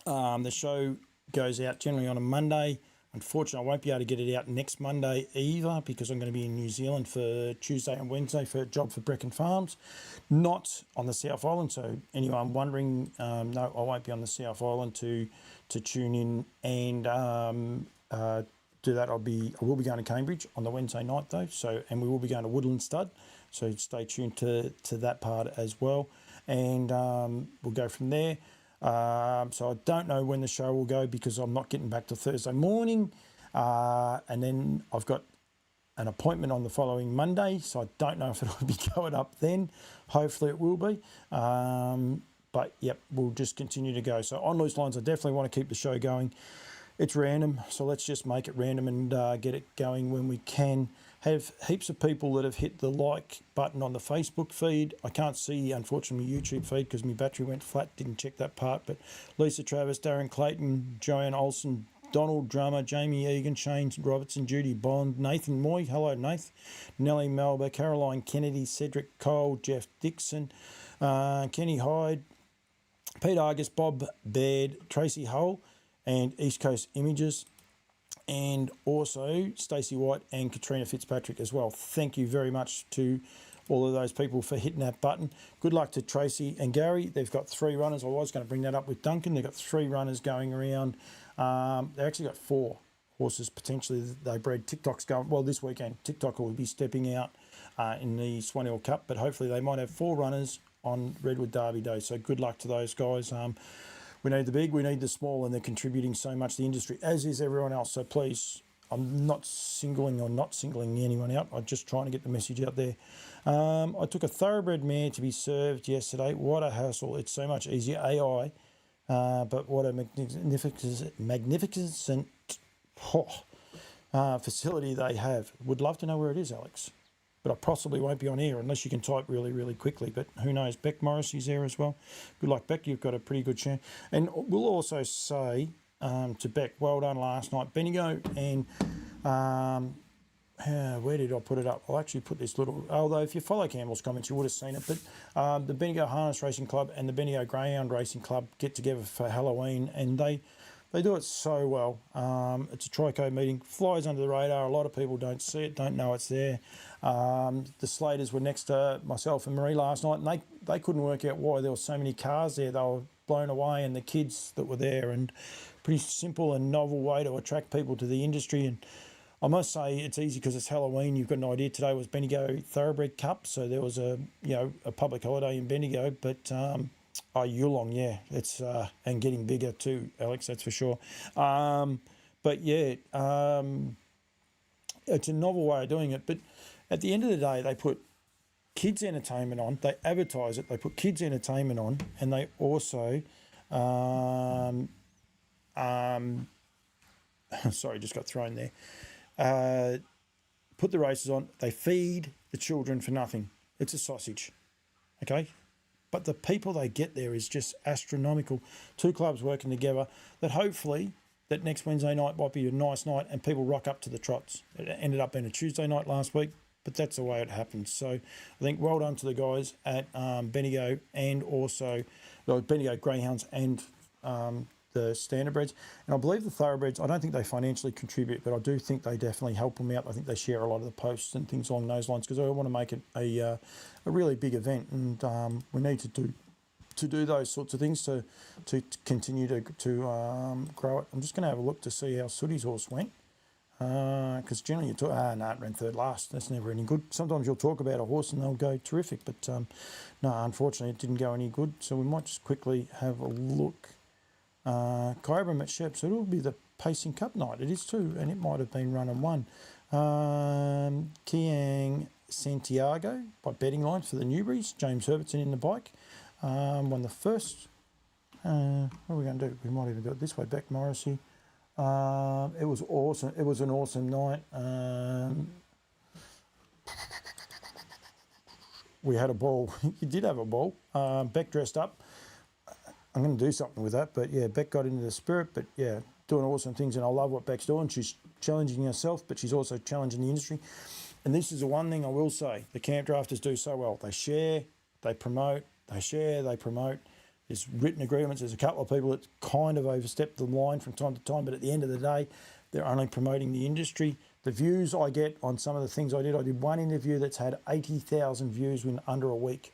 The show goes out generally on a Monday. Unfortunately, I won't be able to get it out next Monday either because I'm going to be in New Zealand for Tuesday and Wednesday for a job for Brecon Farms, not on the South Island. So anyone wondering, no, I won't be on the South Island to tune in and do that. I will be going to Cambridge on the Wednesday night though. So and we will be going to Woodland Stud. So stay tuned to that part as well, and we'll go from there. So I don't know when the show will go because I'm not getting back to Thursday morning. And then I've got an appointment on the following Monday. So I don't know if it'll be going up then. Hopefully it will be. But yep, we'll just continue to go. So on loose lines, I definitely want to keep the show going. It's random. So let's just make it random and get it going when we can. Have heaps of people that have hit the like button on the Facebook feed. I can't see, unfortunately, my YouTube feed because my battery went flat. Didn't check that part. But Lisa Travis, Darren Clayton, Joanne Olsen, Donald Drummer, Jamie Egan, Shane Robertson, Judy Bond, Nathan Moy. Hello, Nath. Nellie Melba, Caroline Kennedy, Cedric Cole, Jeff Dixon, Kenny Hyde, Pete Argus, Bob Baird, Tracy Hull, and East Coast Images. And also Stacey White and Katrina Fitzpatrick as well. Thank you very much to all of those people for hitting that button. Good luck to Tracy and Gary. They've got 3 runners. I was going to bring that up with Duncan. They've got 3 runners going around. They've actually got 4 horses potentially. They bred. TikTok's going, well, this weekend. TikTok will be stepping out in the Swan Hill Cup, but hopefully they might have 4 runners on Redwood Derby Day. So good luck to those guys. We need the big, we need the small, and they're contributing so much to the industry, as is everyone else. So please, I'm not singling anyone out. I'm just trying to get the message out there. I took a thoroughbred mare to be served yesterday. What a hassle. It's so much easier. AI, but what a magnificent facility they have. Would love to know where it is, Alex. But I possibly won't be on air unless you can type really, really quickly. But who knows? Beck Morrissey's there as well. Good luck, Beck. You've got a pretty good chance. And we'll also say to Beck, well done last night. Bendigo and where did I put it up? I'll actually put this little, although if you follow Campbell's comments, you would have seen it. But the Bendigo Harness Racing Club and the Bendigo Greyhound Racing Club get together for Halloween, and they do it so well. It's a Trico meeting, flies under the radar. A lot of people don't see it, don't know it's there. The Slaters were next to myself and Marie last night, and they couldn't work out why there were so many cars there. They were blown away, and the kids that were there, and pretty simple and novel way to attract people to the industry. And I must say it's easy because it's Halloween. You've got an idea. Today was Bendigo Thoroughbred Cup, so there was a public holiday in Bendigo, but Yulong, yeah, it's and getting bigger too, Alex, that's for sure. But yeah, it's a novel way of doing it. But at the end of the day, they put kids entertainment on. They advertise it. They put kids entertainment on, and they also, sorry, just got thrown there. Put the races on. They feed the children for nothing. It's a sausage, okay. But the people they get there is just astronomical. 2 clubs working together that hopefully that next Wednesday night might be a nice night and people rock up to the trots. It ended up being a Tuesday night last week, but that's the way it happens. So I think well done to the guys at Bendigo and also the Bendigo Greyhounds and the Standardbreds. And I believe the Thoroughbreds, I don't think they financially contribute, but I do think they definitely help them out. I think they share a lot of the posts and things along those lines because I want to make it a really big event, and we need to do those sorts of things to continue to grow it. I'm just going to have a look to see how Sooty's horse went, because generally you talk, it ran 3rd last. That's never any good. Sometimes you'll talk about a horse and they'll go terrific, but no, unfortunately it didn't go any good. So we might just quickly have a look. Kyabram at Shep, so it'll be the Pacing Cup night. It is too, and it might have been run and won. Kiang Santiago by betting lines for the Newberries. James Herbertson in the bike. Won the first. What are we going to do? We might even do it this way. Beck Morrissey. It was awesome. It was an awesome night. We had a ball. You did have a ball. Beck dressed up. I'm going to do something with that. But yeah, Beck got into the spirit, but yeah, doing awesome things. And I love what Beck's doing. She's challenging herself, but she's also challenging the industry. And this is the one thing I will say, the camp drafters do so well. They share, they promote, they share, they promote. There's written agreements. There's a couple of people that kind of overstep the line from time to time, but at the end of the day, they're only promoting the industry. The views I get on some of the things I did one interview that's had 80,000 views in under a week.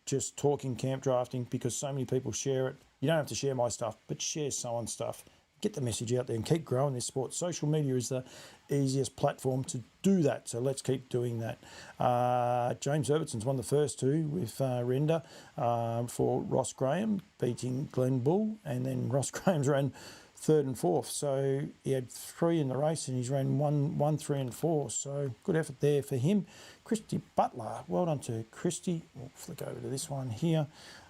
Just talking camp drafting, because so many people share it. You don't have to share my stuff, but share someone's stuff. Get the message out there and keep growing this sport. Social media is the easiest platform to do that, so let's keep doing that. James Herbertson's won the first two with Render for Ross Graham, beating Glenn Bull, and then Ross Graham's ran third and fourth. So he had 3 in the race and he's ran 1, 3 and 4. So good effort there for him. Christy Butler, well done to Christy. We'll flick over to this one here.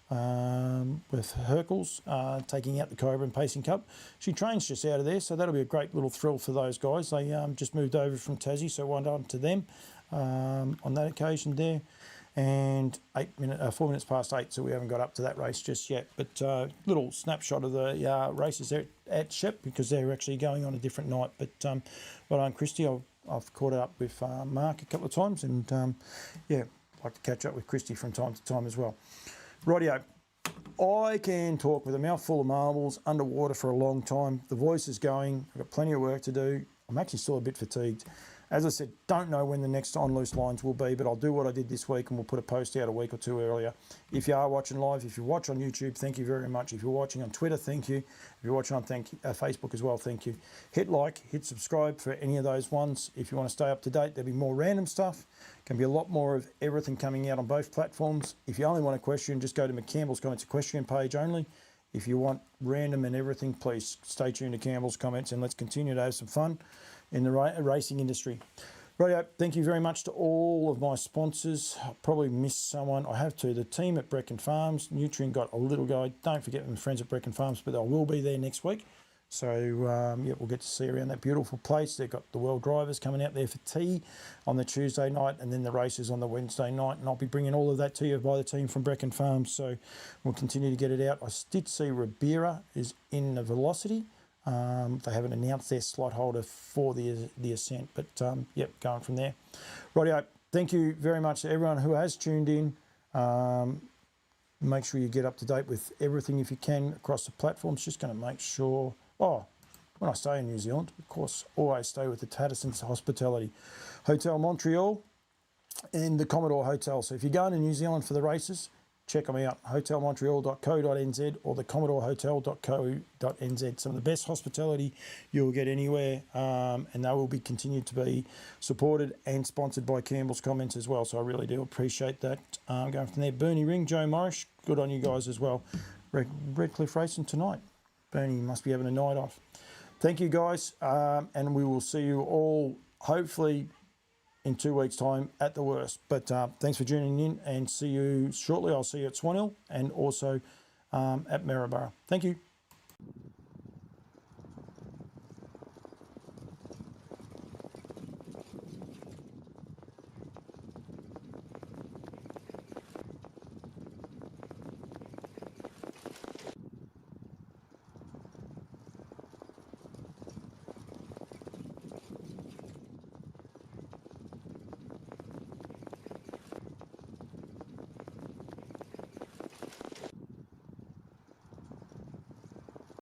With Hercules taking out the Cobra and Pacing Cup. She trains just out of there, so that'll be a great little thrill for those guys. They just moved over from Tassie, so well done to them on that occasion there. And 4 minutes past 8, so we haven't got up to that race just yet. But little snapshot of the races there at Shep, because they're actually going on a different night. But well done, Christy. I've caught up with Mark a couple of times, and yeah, like to catch up with Christy from time to time as well. Rightio, I can talk with a mouthful of marbles underwater for a long time. The voice is going. I've got plenty of work to do. I'm actually still a bit fatigued. As I said, don't know when the next On Loose Lines will be, but I'll do what I did this week and we'll put a post out a week or two earlier. If you are watching live, if you watch on YouTube, thank you very much. If you're watching on Twitter, thank you. If you're watching on Facebook as well, thank you. Hit like, hit subscribe for any of those ones. If you want to stay up to date, there'll be more random stuff. Can be a lot more of everything coming out on both platforms. If you only want a question, just go to McCampbell's Comments, a question page only. If you want random and everything, please stay tuned to Campbell's Comments and let's continue to have some fun in the racing industry. Right, thank you very much to all of my sponsors. I'll probably missed someone. I have to. The team at Brecon Farms, Nutrient got a little go. Don't forget my friends at Brecon Farms, but they will be there next week. So, yeah, we'll get to see around that beautiful place. They've got the World Drivers coming out there for tea on the Tuesday night and then the races on the Wednesday night. And I'll be bringing all of that to you by the team from Brecon Farms. So we'll continue to get it out. I did see Ribera is in the Velocity. They haven't announced their slot holder for the Ascent, but yep, going from there. Rightio, thank you very much to everyone who has tuned in. Make sure you get up to date with everything if you can across the platforms. Just going to make sure. Oh, when I stay in New Zealand, of course, always stay with the Tatterson's Hospitality, Hotel Montreal, and the Commodore Hotel. So if you're going to New Zealand for the races, check them out, hotelmontreal.co.nz or the commodorehotel.co.nz. Some of the best hospitality you'll get anywhere, and they will be continued to be supported and sponsored by Campbell's Comments as well. So I really do appreciate that. Going from there, Bernie Ring, Joe Morris, good on you guys as well. Redcliffe Racing tonight. Bernie must be having a night off. Thank you guys, and we will see you all hopefully in 2 weeks' time at the worst. But thanks for tuning in and see you shortly. I'll see you at Swan Hill and also at Maryborough. Thank you.